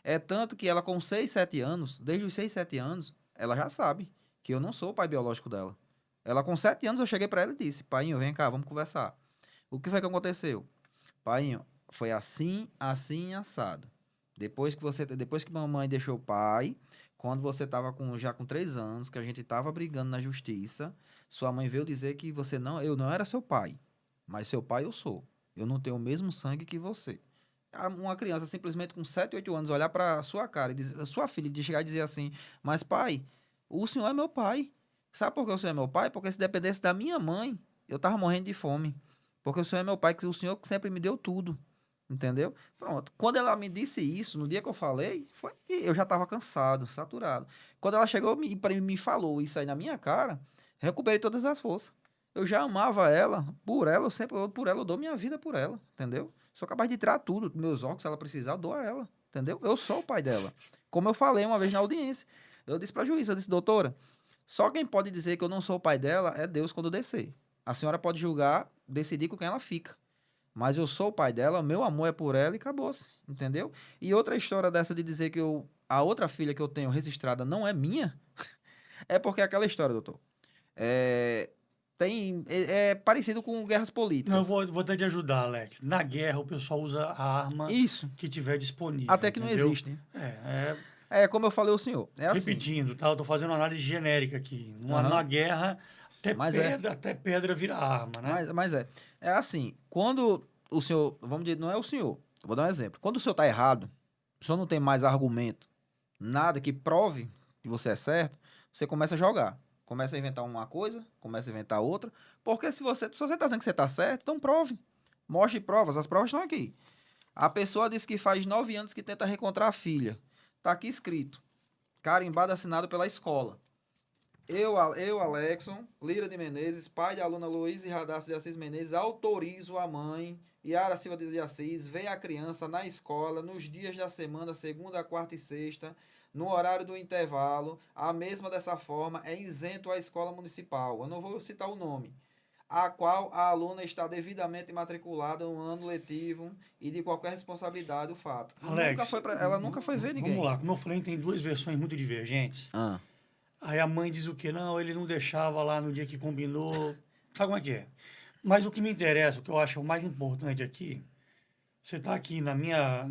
É tanto que ela, com 6, 7 anos, desde os 6, 7 anos, ela já sabe que eu não sou o pai biológico dela. Ela, com 7 anos, eu cheguei para ela e disse: Painho, vem cá, vamos conversar. O que foi que aconteceu? Painho, foi assim, assim, assado. Depois que mamãe deixou o pai, quando você estava já com 3 anos, que a gente estava brigando na justiça, sua mãe veio dizer que eu não era seu pai, mas seu pai eu sou. Eu não tenho o mesmo sangue que você. Uma criança simplesmente com 7, 8 anos olhar para sua cara e dizer, sua filha, de chegar e dizer assim: mas pai, o senhor é meu pai. Sabe por que o senhor é meu pai? Porque se dependesse da minha mãe, eu tava morrendo de fome. Porque o senhor é meu pai, que o senhor sempre me deu tudo. Entendeu? Pronto. Quando ela me disse isso, no dia que eu falei, foi que eu já estava cansado, saturado. Quando ela chegou e me falou isso aí na minha cara, recuperei todas as forças. Eu já amava ela, por ela, eu dou minha vida por ela, entendeu? Sou capaz de tirar tudo, meus óculos, se ela precisar, eu dou a ela, entendeu? Eu sou o pai dela. Como eu falei uma vez na audiência, eu disse pra juíza, eu disse: doutora, só quem pode dizer que eu não sou o pai dela é Deus quando descer. A senhora pode julgar, decidir com quem ela fica. Mas eu sou o pai dela, meu amor é por ela e acabou-se, entendeu? E outra história dessa de dizer que a outra filha que eu tenho registrada não é minha, é porque é aquela história, doutor. É parecido com guerras Não, eu políticas. vou até te ajudar, Alex. Na guerra, o pessoal usa a arma Isso. que tiver disponível. Até que não entendeu? existe. Como Como eu falei ao senhor, é assim. repetindo, tá? Eu tô fazendo uma análise genérica aqui. Aham. Na guerra, Mas até pedra vira arma, né? Mas é assim, quando o senhor, vamos dizer, não é o senhor, vou dar um exemplo. Quando o senhor está errado, o senhor não tem mais argumento, nada que prove que você é certo, você começa a jogar. Começa a inventar uma coisa, começa a inventar outra, porque se você está dizendo que você está certo, então prove. Mostre provas, as provas estão aqui. A pessoa disse que faz 9 anos que tenta reencontrar a filha. Está aqui escrito, carimbado, assinado pela escola. Eu, Alexson, Lira de Menezes, pai da aluna Luiz e Radassa de Assis Menezes, autorizo a mãe, Yara Silva de Assis, ver a criança na escola, nos dias da semana, segunda, quarta e sexta, no horário do intervalo, a mesma dessa forma, é isento à escola municipal. Eu não vou citar o nome. A qual a aluna está devidamente matriculada no ano letivo e de qualquer responsabilidade o fato. Alex, Ela nunca foi ver ninguém. Vamos lá, como eu falei, tem duas versões muito divergentes. Ah, Aí a mãe diz o quê? Não, ele não deixava lá no dia que combinou. Sabe como é que é? Mas o que me interessa, o que eu acho o mais importante aqui, você está aqui na minha.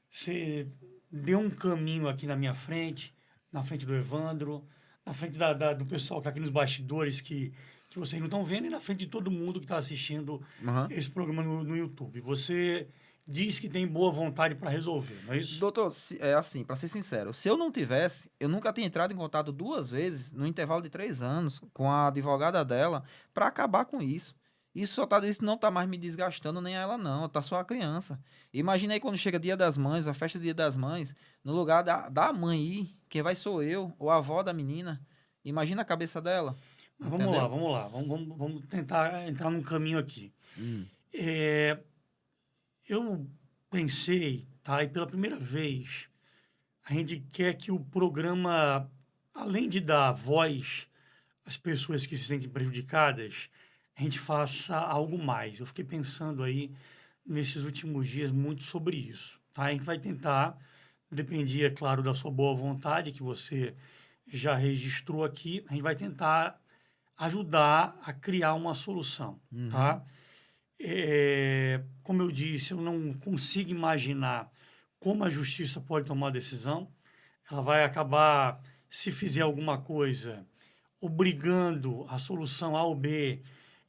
Você deu um caminho aqui na minha frente, na frente do Evandro, na frente do pessoal que está aqui nos bastidores que vocês não estão vendo e na frente de todo mundo que está assistindo Aham. esse programa no YouTube. Você diz que tem boa vontade para resolver, não é isso? doutor, é assim, para ser sincero, se eu não tivesse, eu nunca tinha entrado em contato 2 vezes no intervalo de 3 anos com a advogada dela para acabar com isso. Isso não tá mais me desgastando nem ela não, tá só a criança. Imagina aí quando chega Dia das Mães, a festa do Dia das Mães, no lugar da mãe ir, quem vai sou eu, ou a avó da menina. Imagina a cabeça dela. Mas Entendeu? vamos lá. Vamos tentar entrar num caminho aqui. Hum. Eu pensei, tá? E pela primeira vez, a gente quer que o programa, além de dar voz às pessoas que se sentem prejudicadas, a gente faça algo mais. Eu fiquei pensando aí, nesses últimos dias, muito sobre isso, tá? A gente vai tentar, dependia, é claro, da sua boa vontade, que você já registrou aqui, a gente vai tentar ajudar a criar uma solução, tá? Como eu disse, eu não consigo imaginar como a justiça pode tomar uma decisão. Ela vai acabar, se fizer alguma coisa, obrigando a solução A ou B,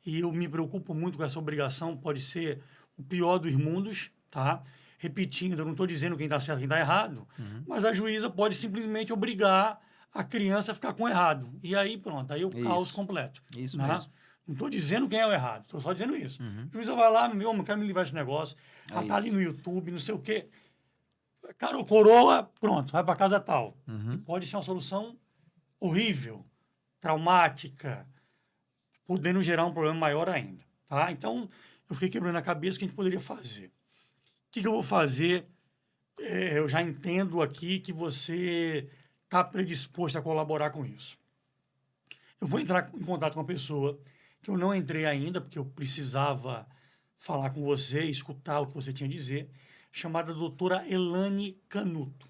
e eu me preocupo muito com essa obrigação, pode ser o pior dos mundos, tá? Repetindo, eu não estou dizendo quem está certo e quem está errado, mas a juíza pode simplesmente obrigar a criança a ficar com o errado. E aí, pronto, aí o caos completo. Isso né? mesmo. Não estou dizendo quem é o errado, estou só dizendo isso. Uhum. O juiz vai lá, meu, não quero me livrar desse negócio. É Tá ali isso. no YouTube, não sei o quê. Cara, coroa, pronto, vai para casa tal. E Uhum. pode ser uma solução horrível, traumática, podendo gerar um problema maior ainda, tá? Então, eu fiquei quebrando a cabeça o que a gente poderia fazer. O que eu vou fazer? Eu já entendo aqui que você está predisposto a colaborar com isso. Eu vou entrar em contato com uma pessoa que eu não entrei ainda, porque eu precisava falar com você, escutar o que você tinha a dizer, chamada doutora Elane Canuto.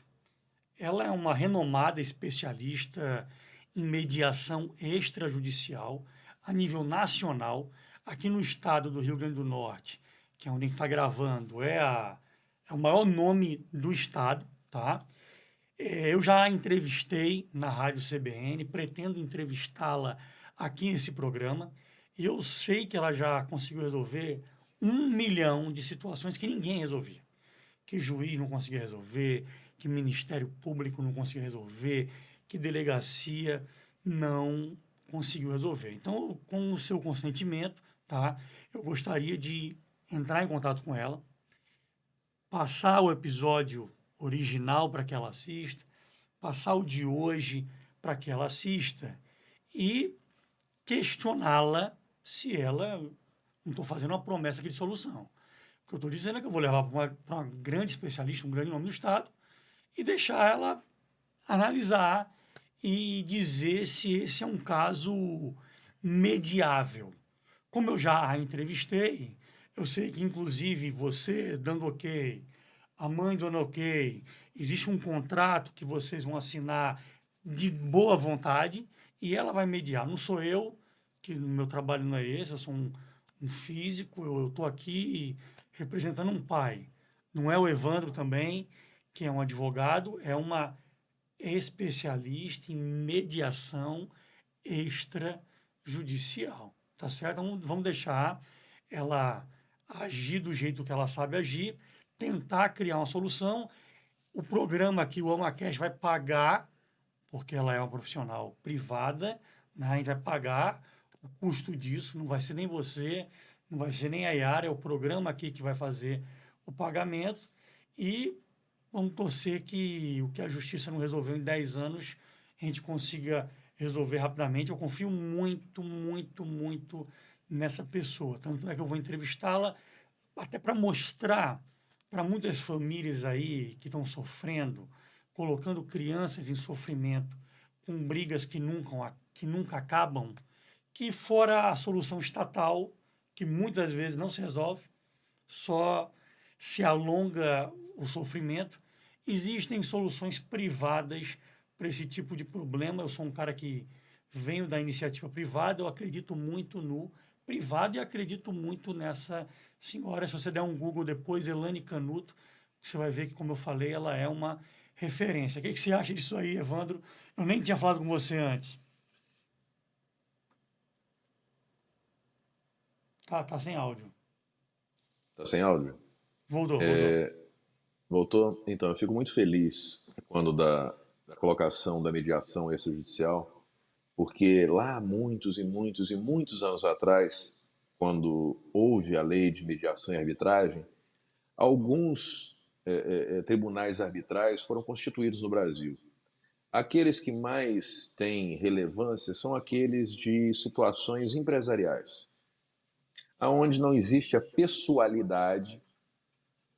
Ela é uma renomada especialista em mediação extrajudicial a nível nacional, aqui no estado do Rio Grande do Norte, que é onde a gente está gravando, é o maior nome do estado, tá? Eu já a entrevistei na Rádio CBN, pretendo entrevistá-la aqui nesse programa, e eu sei que ela já conseguiu resolver 1 milhão de situações que ninguém resolvia. Que juiz não conseguia resolver, que Ministério Público não conseguia resolver, que delegacia não conseguiu resolver. Então, com o seu consentimento, tá, eu gostaria de entrar em contato com ela, passar o episódio original para que ela assista, passar o de hoje para que ela assista e questioná-la se ela. Não estou fazendo uma promessa aqui de solução. O que eu estou dizendo é que eu vou levar para uma grande especialista, um grande nome do Estado, e deixar ela analisar e dizer se esse é um caso mediável. Como eu já a entrevistei, eu sei que, inclusive, você dando ok, a mãe dando ok, existe um contrato que vocês vão assinar de boa vontade e ela vai mediar. Não sou eu, que o meu trabalho não é esse, eu sou um físico, eu estou aqui representando um pai. Não é o Evandro também, que é um advogado, é uma especialista em mediação extrajudicial, tá certo? Então, vamos deixar ela agir do jeito que ela sabe agir, tentar criar uma solução. O programa aqui, o AmaCast, vai pagar, porque ela é uma profissional privada, né? A gente vai pagar o custo disso, não vai ser nem você, não vai ser nem a Yara, é o programa aqui que vai fazer o pagamento e vamos torcer que o que a justiça não resolveu em 10 anos, a gente consiga resolver rapidamente. Eu confio muito, muito, muito nessa pessoa. Tanto é que eu vou entrevistá-la até para mostrar para muitas famílias aí que estão sofrendo, colocando crianças em sofrimento, com brigas que nunca acabam, que fora a solução estatal, que muitas vezes não se resolve, só se alonga o sofrimento. Existem soluções privadas para esse tipo de problema. Eu sou um cara que venho da iniciativa privada, eu acredito muito no privado e acredito muito nessa senhora. Se você der um Google depois, Elane Canuto, você vai ver que, como eu falei, ela é uma referência. O que você acha disso aí, Evandro? Eu nem tinha falado com você antes. Tá sem áudio. Tá sem áudio? Voltou. Voltou? Então, eu fico muito feliz quando da colocação da mediação extrajudicial, porque lá muitos e muitos e muitos anos atrás, quando houve a lei de mediação e arbitragem, alguns tribunais arbitrais foram constituídos no Brasil. Aqueles que mais têm relevância são aqueles de situações empresariais, aonde não existe a pessoalidade.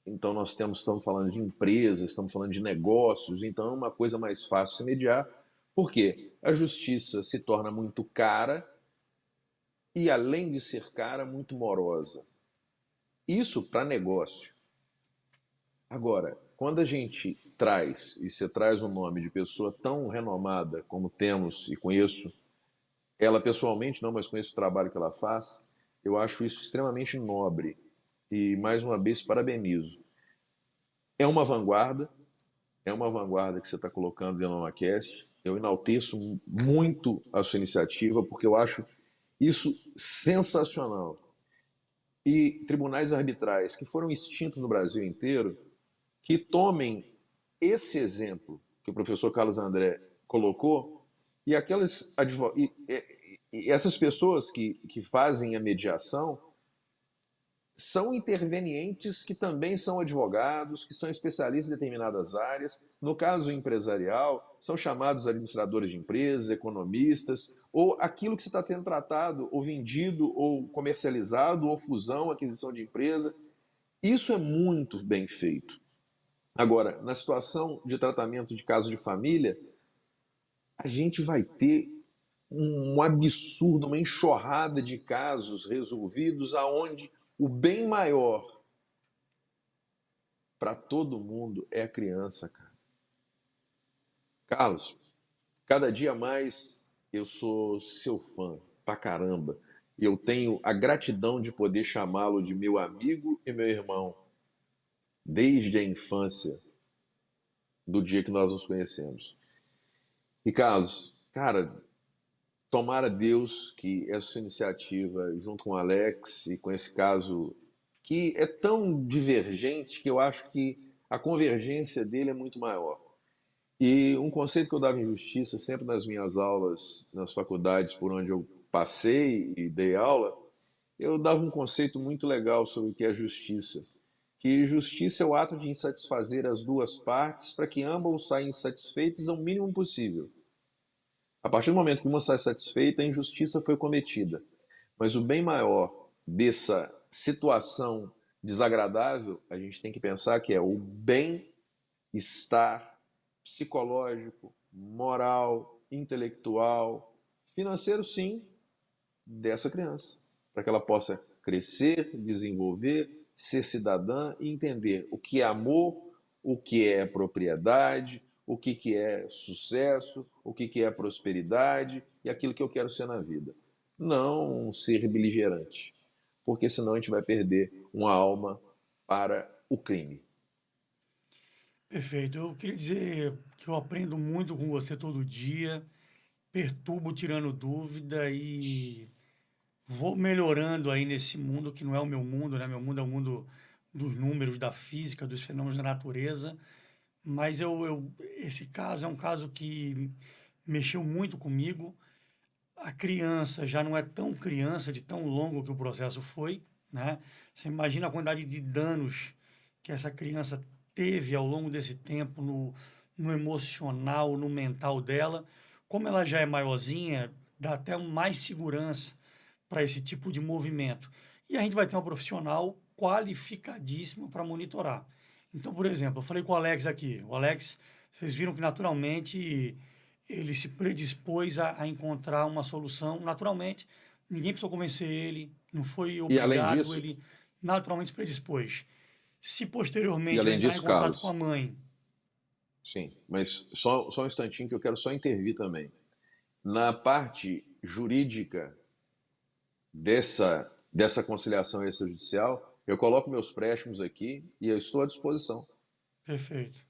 Então estamos falando de empresas, estamos falando de negócios, então é uma coisa mais fácil se mediar, porque a justiça se torna muito cara e, além de ser cara, muito morosa. Isso para negócio. Agora, quando a gente traz, e você traz o nome de pessoa tão renomada como temos e conheço, ela pessoalmente não, mas conheço o trabalho que ela faz, eu acho isso extremamente nobre e, mais uma vez, parabenizo. É uma vanguarda que você está colocando dentro do AmaCast. Eu enalteço muito a sua iniciativa, porque eu acho isso sensacional. E tribunais arbitrais que foram extintos no Brasil inteiro, que tomem esse exemplo que o professor Carlos André colocou, e aqueles E essas pessoas que fazem a mediação são intervenientes que também são advogados, que são especialistas em determinadas áreas. No caso empresarial, são chamados administradores de empresas, economistas, ou aquilo que você está tendo tratado, ou vendido, ou comercializado, ou fusão, aquisição de empresa. Isso é muito bem feito. Agora, na situação de tratamento de caso de família, a gente vai ter um absurdo, uma enxurrada de casos resolvidos aonde o bem maior para todo mundo é a criança, cara. Carlos, cada dia mais eu sou seu fã, pra caramba. E eu tenho a gratidão de poder chamá-lo de meu amigo e meu irmão, desde a infância, do dia que nós nos conhecemos. E Carlos, cara, tomara Deus que essa iniciativa, junto com o Alex e com esse caso, que é tão divergente que eu acho que a convergência dele é muito maior. E um conceito que eu dava em justiça sempre nas minhas aulas, nas faculdades por onde eu passei e dei aula, eu dava um conceito muito legal sobre o que é justiça. Que justiça é o ato de insatisfazer as duas partes para que ambas saiam satisfeitas ao mínimo possível. A partir do momento que uma sai satisfeita, a injustiça foi cometida. Mas o bem maior dessa situação desagradável, a gente tem que pensar que é o bem-estar psicológico, moral, intelectual, financeiro, sim, dessa criança. Para que ela possa crescer, desenvolver, ser cidadã e entender o que é amor, o que é propriedade, o que é sucesso, o que é prosperidade e aquilo que eu quero ser na vida. Não ser beligerante, porque senão a gente vai perder uma alma para o crime. Perfeito. Eu queria dizer que eu aprendo muito com você todo dia, perturbo tirando dúvida e vou melhorando aí nesse mundo que não é o meu mundo, né? Meu mundo é o mundo dos números, da física, dos fenômenos da natureza. Mas esse caso é um caso que mexeu muito comigo. A criança já não é tão criança, de tão longo que o processo foi, né? Você imagina a quantidade de danos que essa criança teve ao longo desse tempo no emocional, no mental dela. Como ela já é maiorzinha, dá até mais segurança para esse tipo de movimento. E a gente vai ter uma profissional qualificadíssima para monitorar. Então, por exemplo, eu falei com o Alex aqui. O Alex, vocês viram que naturalmente ele se predispôs a encontrar uma solução naturalmente. Ninguém precisou convencer ele, não foi E além obrigado, disso, ele naturalmente se predispôs. Se e posteriormente ele além entrar em disso, contato com a Carlos, mãe, sim, mas só um instantinho que eu quero só intervir também. Na parte jurídica dessa conciliação extrajudicial, eu coloco meus préstimos aqui e eu estou à disposição, perfeito,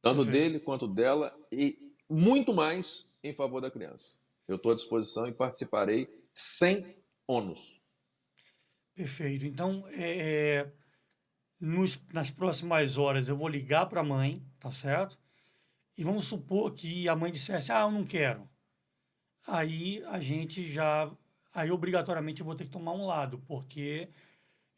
tanto perfeito, dele quanto dela, e muito mais em favor da criança. Eu estou à disposição e participarei sem ônus. perfeito. Então, nas próximas horas eu vou ligar para a mãe, tá certo? E vamos supor que a mãe dissesse, ah, eu não quero. Aí a gente já, aí obrigatoriamente eu vou ter que tomar um lado, porque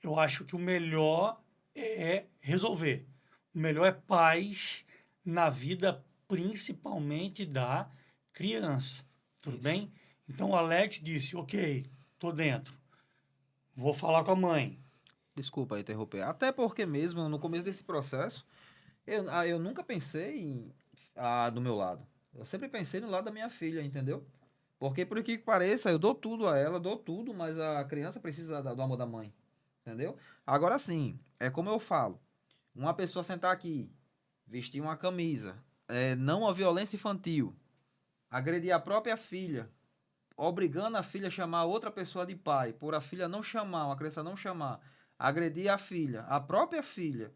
eu acho que o melhor é resolver. O melhor é paz na vida, principalmente da criança. Tudo Isso. bem? Então o Alex disse, ok, tô dentro. Vou falar com a mãe. Desculpa interromper. Até porque mesmo no começo desse processo, eu nunca pensei do meu lado. Eu sempre pensei no lado da minha filha, entendeu? Porque por que pareça, eu dou tudo a ela, dou tudo, mas a criança precisa do amor da mãe, entendeu? Agora sim, é como eu falo. Uma pessoa sentar aqui, vestir uma camisa, não a violência infantil, agredir a própria filha, obrigando a filha a chamar outra pessoa de pai, por a filha não chamar, uma criança não chamar, agredir a filha, a própria filha.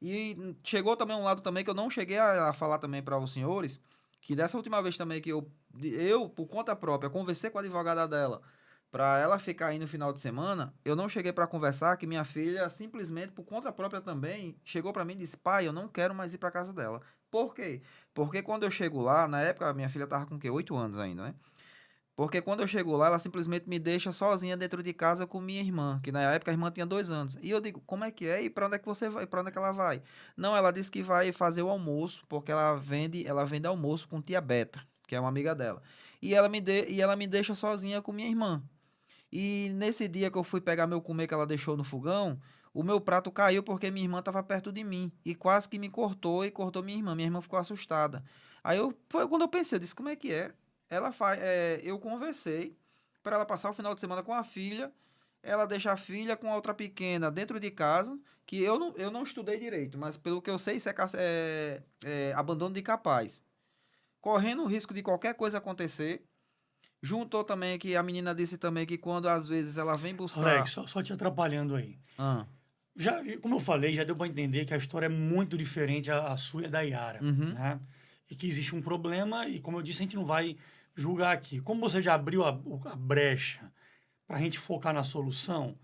E chegou também um lado também que eu não cheguei a falar também para os senhores, que dessa última vez também que eu, por conta própria, conversei com a advogada dela, para ela ficar aí no final de semana, eu não cheguei para conversar que minha filha simplesmente por conta própria também chegou para mim e disse: "Pai, eu não quero mais ir para casa dela". Por quê? Porque quando eu chego lá, na época minha filha tava com o quê? 8 anos ainda, né? Porque quando eu chego lá, ela simplesmente me deixa sozinha dentro de casa com minha irmã, que na época a irmã tinha 2 anos. E eu digo, como é que é? E pra onde é que você vai? Pra onde é que ela vai? Não, ela disse que vai fazer o almoço, porque ela vende almoço com tia Beta, que é uma amiga dela. E ela me deixa sozinha com minha irmã. E nesse dia que eu fui pegar meu comer que ela deixou no fogão, o meu prato caiu porque minha irmã estava perto de mim e quase que me cortou e cortou minha irmã. Minha irmã ficou assustada. Foi quando eu pensei, eu disse, como é que é? Eu conversei para ela passar o final de semana com a filha. Ela deixa a filha com a outra pequena dentro de casa, que eu não estudei direito, mas pelo que eu sei, isso é abandono de capaz. Correndo o risco de qualquer coisa acontecer. Juntou também que a menina disse também que quando às vezes ela vem Alex, buscar. só te atrapalhando aí. Ah, Já, como eu falei, já deu para entender que a história é muito diferente a sua e a da Yara, uhum, né? E que existe um problema e, como eu disse, a gente não vai julgar aqui. Como você já abriu a brecha para a gente focar na solução,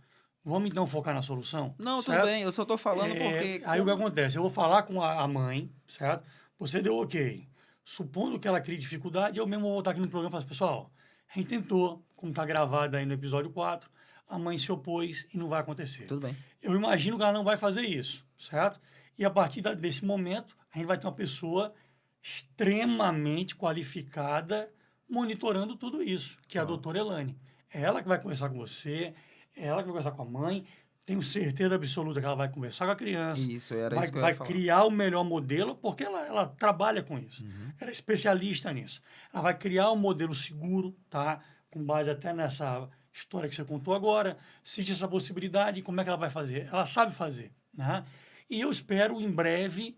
vamos então focar na solução, não, tudo certo? bem, eu só tô falando porque Aí o que acontece? Eu vou falar com a mãe, certo? Você deu ok. Supondo que ela crie dificuldade, eu mesmo vou voltar aqui no programa e falar assim, pessoal, a gente tentou, como está gravado aí no episódio 4, a mãe se opôs e não vai acontecer. tudo bem. Eu imagino que ela não vai fazer isso, certo? E a partir desse momento, a gente vai ter uma pessoa extremamente qualificada monitorando tudo isso, que é a Pronto. doutora Elane. É ela que vai conversar com você, é ela que vai conversar com a mãe. Tenho certeza absoluta que ela vai conversar com a criança, Isso, era vai, isso que eu ia vai falar. criar o melhor modelo, porque ela trabalha com isso. Uhum. Ela é especialista nisso. Ela vai criar um modelo seguro, tá? Com base até nessa história que você contou agora. Se existe essa possibilidade, como é que ela vai fazer? Ela sabe fazer, né? E eu espero, em breve,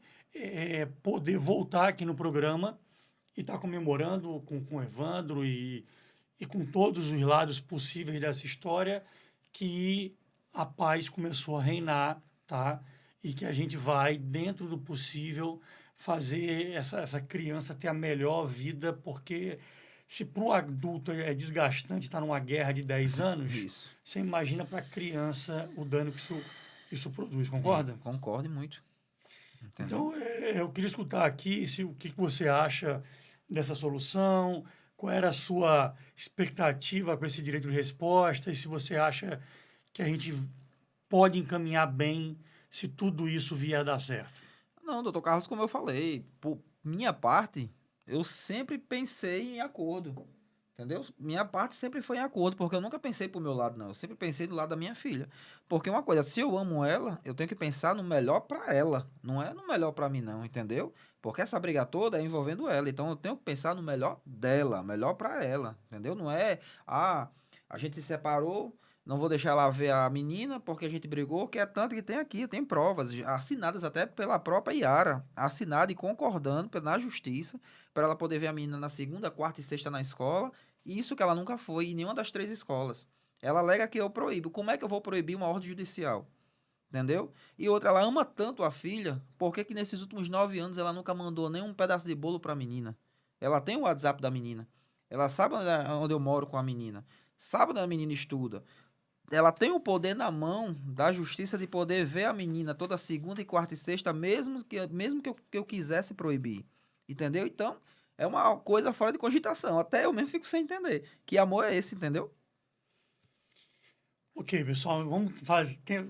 poder voltar aqui no programa e estar comemorando com o Evandro e com todos os lados possíveis dessa história que a paz começou a reinar, tá? E que a gente vai, dentro do possível, fazer essa criança ter a melhor vida, porque se para o adulto é desgastante estar numa guerra de 10 anos, Isso. você imagina para a criança o dano que isso produz, concorda? Concordo muito. Entendeu? Então, eu queria escutar aqui o que você acha dessa solução, qual era a sua expectativa com esse direito de resposta e se você acha que a gente pode encaminhar bem se tudo isso vier a dar certo. Não, doutor Carlos, como eu falei, por minha parte, eu sempre pensei em acordo. Entendeu? Minha parte sempre foi em acordo, porque eu nunca pensei pro meu lado, não. Eu sempre pensei do lado da minha filha. Porque uma coisa, se eu amo ela, eu tenho que pensar no melhor pra ela. Não é no melhor pra mim, não, entendeu? Porque essa briga toda é envolvendo ela. Então eu tenho que pensar no melhor dela, melhor pra ela. Entendeu? Não é, a gente se separou, não vou deixar ela ver a menina porque a gente brigou, que é tanto que tem aqui, tem provas assinadas até pela própria Yara, assinada e concordando na justiça, para ela poder ver a menina na segunda, quarta e sexta na escola. Isso que ela nunca foi em nenhuma das 3 escolas. Ela alega que eu proíbo. Como é que eu vou proibir uma ordem judicial? Entendeu? E outra, ela ama tanto a filha, por que que nesses últimos 9 anos ela nunca mandou nenhum pedaço de bolo para a menina? Ela tem o WhatsApp da menina. Ela sabe onde eu moro com a menina. Sabe onde a menina estuda. Ela tem o poder na mão da justiça de poder ver a menina toda segunda e quarta e sexta, mesmo que eu quisesse proibir. Entendeu? Então, é uma coisa fora de cogitação. Até eu mesmo fico sem entender. Que amor é esse, entendeu? Ok, pessoal, vamos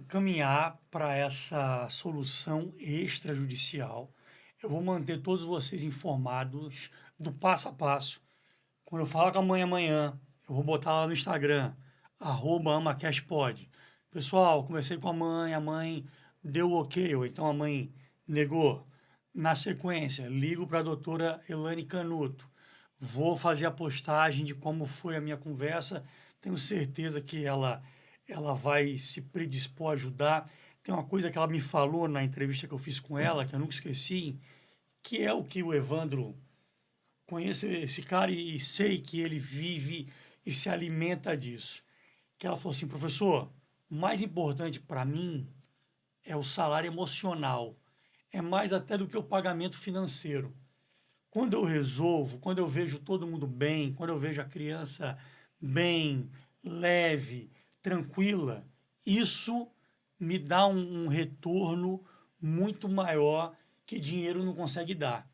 caminhar para essa solução extrajudicial. Eu vou manter todos vocês informados do passo a passo. Quando eu falar com a mãe amanhã, eu vou botar lá no Instagram, @amacashpod. Pessoal, conversei com a mãe deu ok, ou então a mãe negou. Na sequência, ligo para a doutora Elane Canuto. Vou fazer a postagem de como foi a minha conversa. Tenho certeza que ela vai se predispor a ajudar. Tem uma coisa que ela me falou na entrevista que eu fiz com ela, que eu nunca esqueci, que é o que o Evandro conheço esse cara e sei que ele vive e se alimenta disso. Que ela falou assim, professor, o mais importante para mim é o salário emocional. É mais até do que o pagamento financeiro. Quando eu resolvo, quando eu vejo todo mundo bem, quando eu vejo a criança bem, leve, tranquila, isso me dá um retorno muito maior que dinheiro não consegue dar.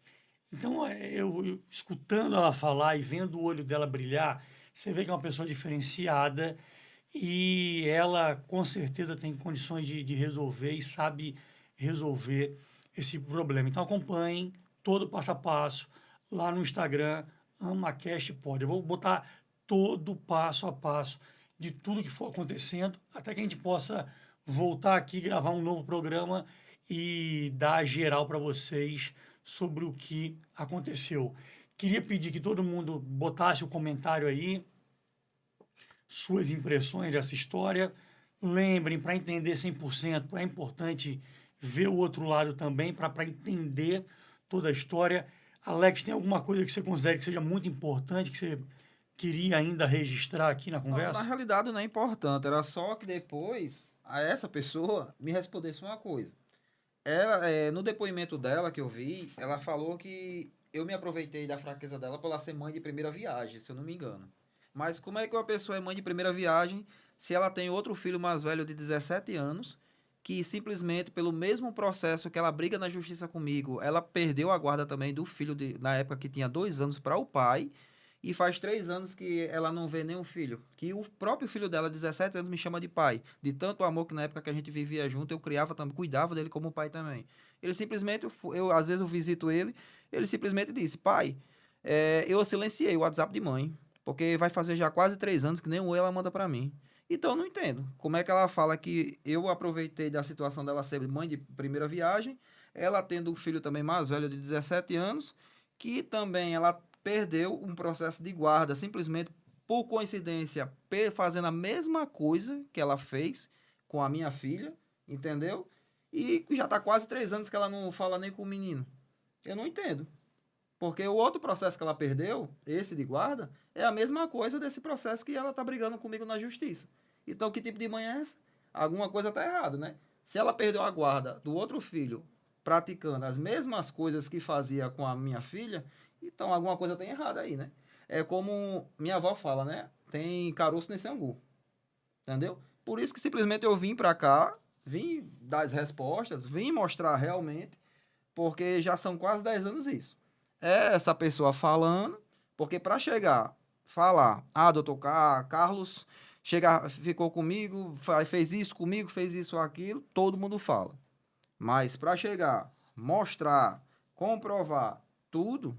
Então, eu escutando ela falar e vendo o olho dela brilhar, você vê que é uma pessoa diferenciada e ela com certeza tem condições de resolver e sabe resolver esse problema. Então acompanhem todo o passo a passo lá no Instagram, AmaCastPod. Eu vou botar todo o passo a passo de tudo que for acontecendo, até que a gente possa voltar aqui, gravar um novo programa e dar geral para vocês sobre o que aconteceu. Queria pedir que todo mundo botasse o comentário aí, suas impressões dessa história. Lembrem, para entender 100%, é importante ver o outro lado também, para entender toda a história. Alex, tem alguma coisa que você considere que seja muito importante, que você queria ainda registrar aqui na Na conversa? realidade não é importante, era só que depois essa pessoa me respondesse uma coisa. Ela, no depoimento dela que eu vi, ela falou que eu me aproveitei da fraqueza dela por ela ser mãe de primeira viagem, se eu não me engano. Mas como é que uma pessoa é mãe de primeira viagem se ela tem outro filho mais velho de 17 anos, que simplesmente pelo mesmo processo que ela briga na justiça comigo, ela perdeu a guarda também do filho na época que tinha 2 anos para o pai, e faz 3 anos que ela não vê nenhum filho. Que o próprio filho dela, 17 anos, me chama de pai. De tanto amor que na época que a gente vivia junto, eu criava também, cuidava dele como pai também. Ele simplesmente, às vezes eu visito ele, ele simplesmente disse, pai, eu silenciei o WhatsApp de mãe, porque vai fazer já quase 3 anos que nem o ela manda pra mim. Então eu não entendo. Como é que ela fala que eu aproveitei da situação dela ser mãe de primeira viagem, ela tendo um filho também mais velho de 17 anos, que também ela perdeu um processo de guarda, simplesmente por coincidência, fazendo a mesma coisa que ela fez com a minha filha, entendeu? E já está quase 3 anos que ela não fala nem com o menino. Eu não entendo. Porque o outro processo que ela perdeu, esse de guarda, é a mesma coisa desse processo que ela está brigando comigo na justiça. Então, que tipo de mãe é essa? Alguma coisa está errada, né? Se ela perdeu a guarda do outro filho praticando as mesmas coisas que fazia com a minha filha, então alguma coisa tem errada aí, né? É como minha avó fala, né? Tem caroço nesse angu, entendeu? Por isso que simplesmente eu vim pra cá, vim dar as respostas, vim mostrar realmente, porque já são quase 10 anos isso. É essa pessoa falando, porque para chegar, falar, doutor Carlos, chegar, ficou comigo, fez isso comigo, fez isso aquilo, todo mundo fala. Mas para chegar, mostrar, comprovar tudo,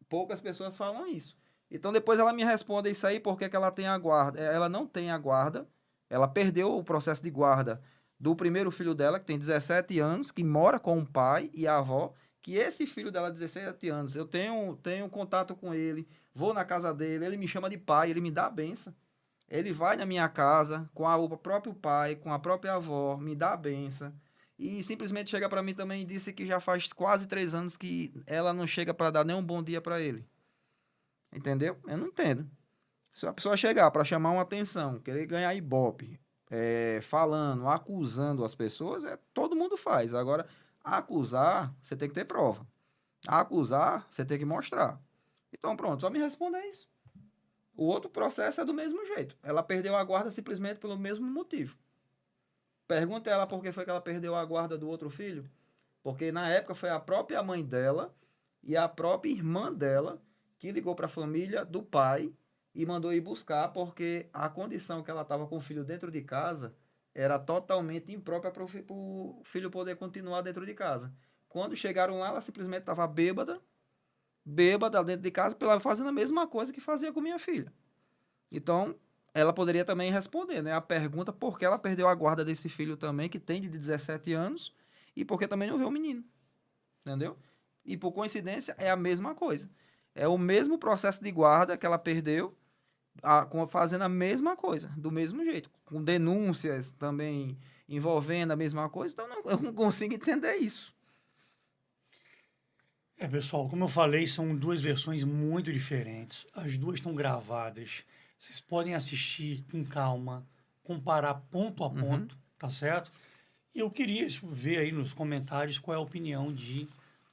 poucas pessoas falam isso. Então depois ela me responde isso aí, porque que ela tem a guarda. Ela não tem a guarda, ela perdeu o processo de guarda do primeiro filho dela, que tem 17 anos, que mora com o pai e a avó, que esse filho dela, 17 anos, eu tenho contato com ele, vou na casa dele, ele me chama de pai, ele me dá a benção. Ele vai na minha casa com o próprio pai, com a própria avó, me dá a benção. E simplesmente chega para mim também e disse que já faz quase 3 anos que ela não chega para dar nem um bom dia para ele. Entendeu? Eu não entendo. Se a pessoa chegar para chamar uma atenção, querer ganhar ibope, falando, acusando as pessoas, todo mundo faz. Agora, acusar, você tem que ter prova. Acusar, você tem que mostrar. Então, pronto, só me responda isso. O outro processo é do mesmo jeito. Ela perdeu a guarda simplesmente pelo mesmo motivo. Pergunta ela por que foi que ela perdeu a guarda do outro filho. Porque na época foi a própria mãe dela e a própria irmã dela que ligou para a família do pai e mandou ir buscar, porque a condição que ela estava com o filho dentro de casa era totalmente imprópria para o filho poder continuar dentro de casa. Quando chegaram lá, ela simplesmente estava bêbada dentro de casa, fazendo a mesma coisa que fazia com minha filha. Então, ela poderia também responder, né, a pergunta por que ela perdeu a guarda desse filho também, que tem de 17 anos, e por que também não vê o menino. Entendeu? E por coincidência, é a mesma coisa. É o mesmo processo de guarda que ela perdeu, fazendo a mesma coisa, do mesmo jeito. Com denúncias também envolvendo a mesma coisa. Então, eu não consigo entender isso. Pessoal, como eu falei, são duas versões muito diferentes. As duas estão gravadas. Vocês podem assistir com calma, comparar ponto a ponto, tá certo? E eu queria ver aí nos comentários qual é a opinião de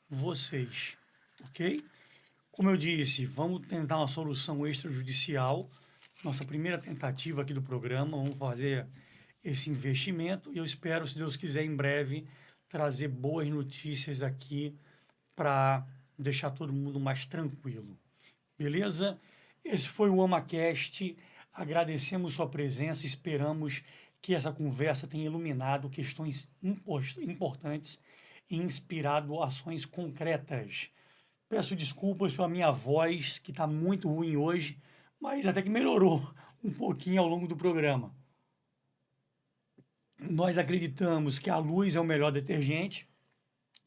vocês, ok? Como eu disse, vamos tentar uma solução extrajudicial. Nossa primeira tentativa aqui do programa, vamos fazer esse investimento e eu espero, se Deus quiser, em breve trazer boas notícias aqui para deixar todo mundo mais tranquilo. Beleza? Esse foi o AmaCast. Agradecemos sua presença, esperamos que essa conversa tenha iluminado questões importantes e inspirado ações concretas. Peço desculpas pela minha voz, que está muito ruim hoje, mas até que melhorou um pouquinho ao longo do programa. Nós acreditamos que a luz é o melhor detergente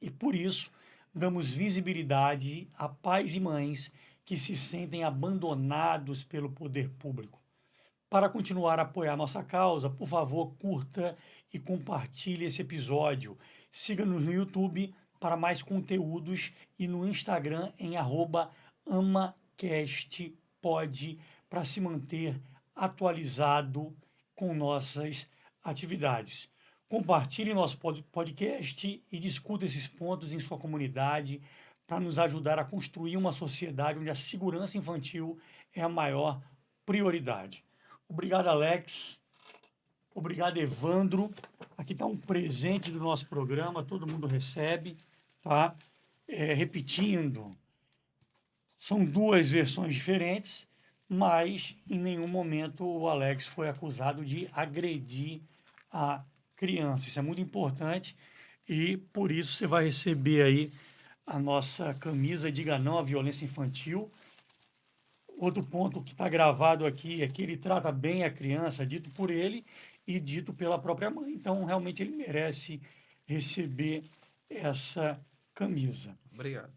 e, por isso, damos visibilidade a pais e mães que se sentem abandonados pelo poder público. Para continuar a apoiar nossa causa, por favor, curta e compartilhe esse episódio. Siga-nos no YouTube para mais conteúdos e no Instagram em @amacastpod para se manter atualizado com nossas atividades. Compartilhe nosso podcast e discuta esses pontos em sua comunidade para nos ajudar a construir uma sociedade onde a segurança infantil é a maior prioridade. Obrigado, Alex. Obrigado, Evandro. Aqui está um presente do nosso programa, todo mundo recebe, tá? Repetindo, são duas versões diferentes, mas em nenhum momento o Alex foi acusado de agredir a criança. Isso é muito importante e por isso você vai receber aí a nossa camisa Diga Não à Violência Infantil. Outro ponto que está gravado aqui é que ele trata bem a criança, dito por ele e dito pela própria mãe. Então, realmente, ele merece receber essa camisa. Obrigado.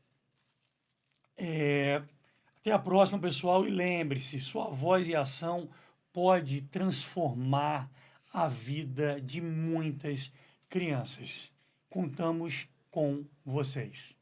Até a próxima, pessoal. E lembre-se, sua voz e ação pode transformar a vida de muitas crianças. Contamos com vocês.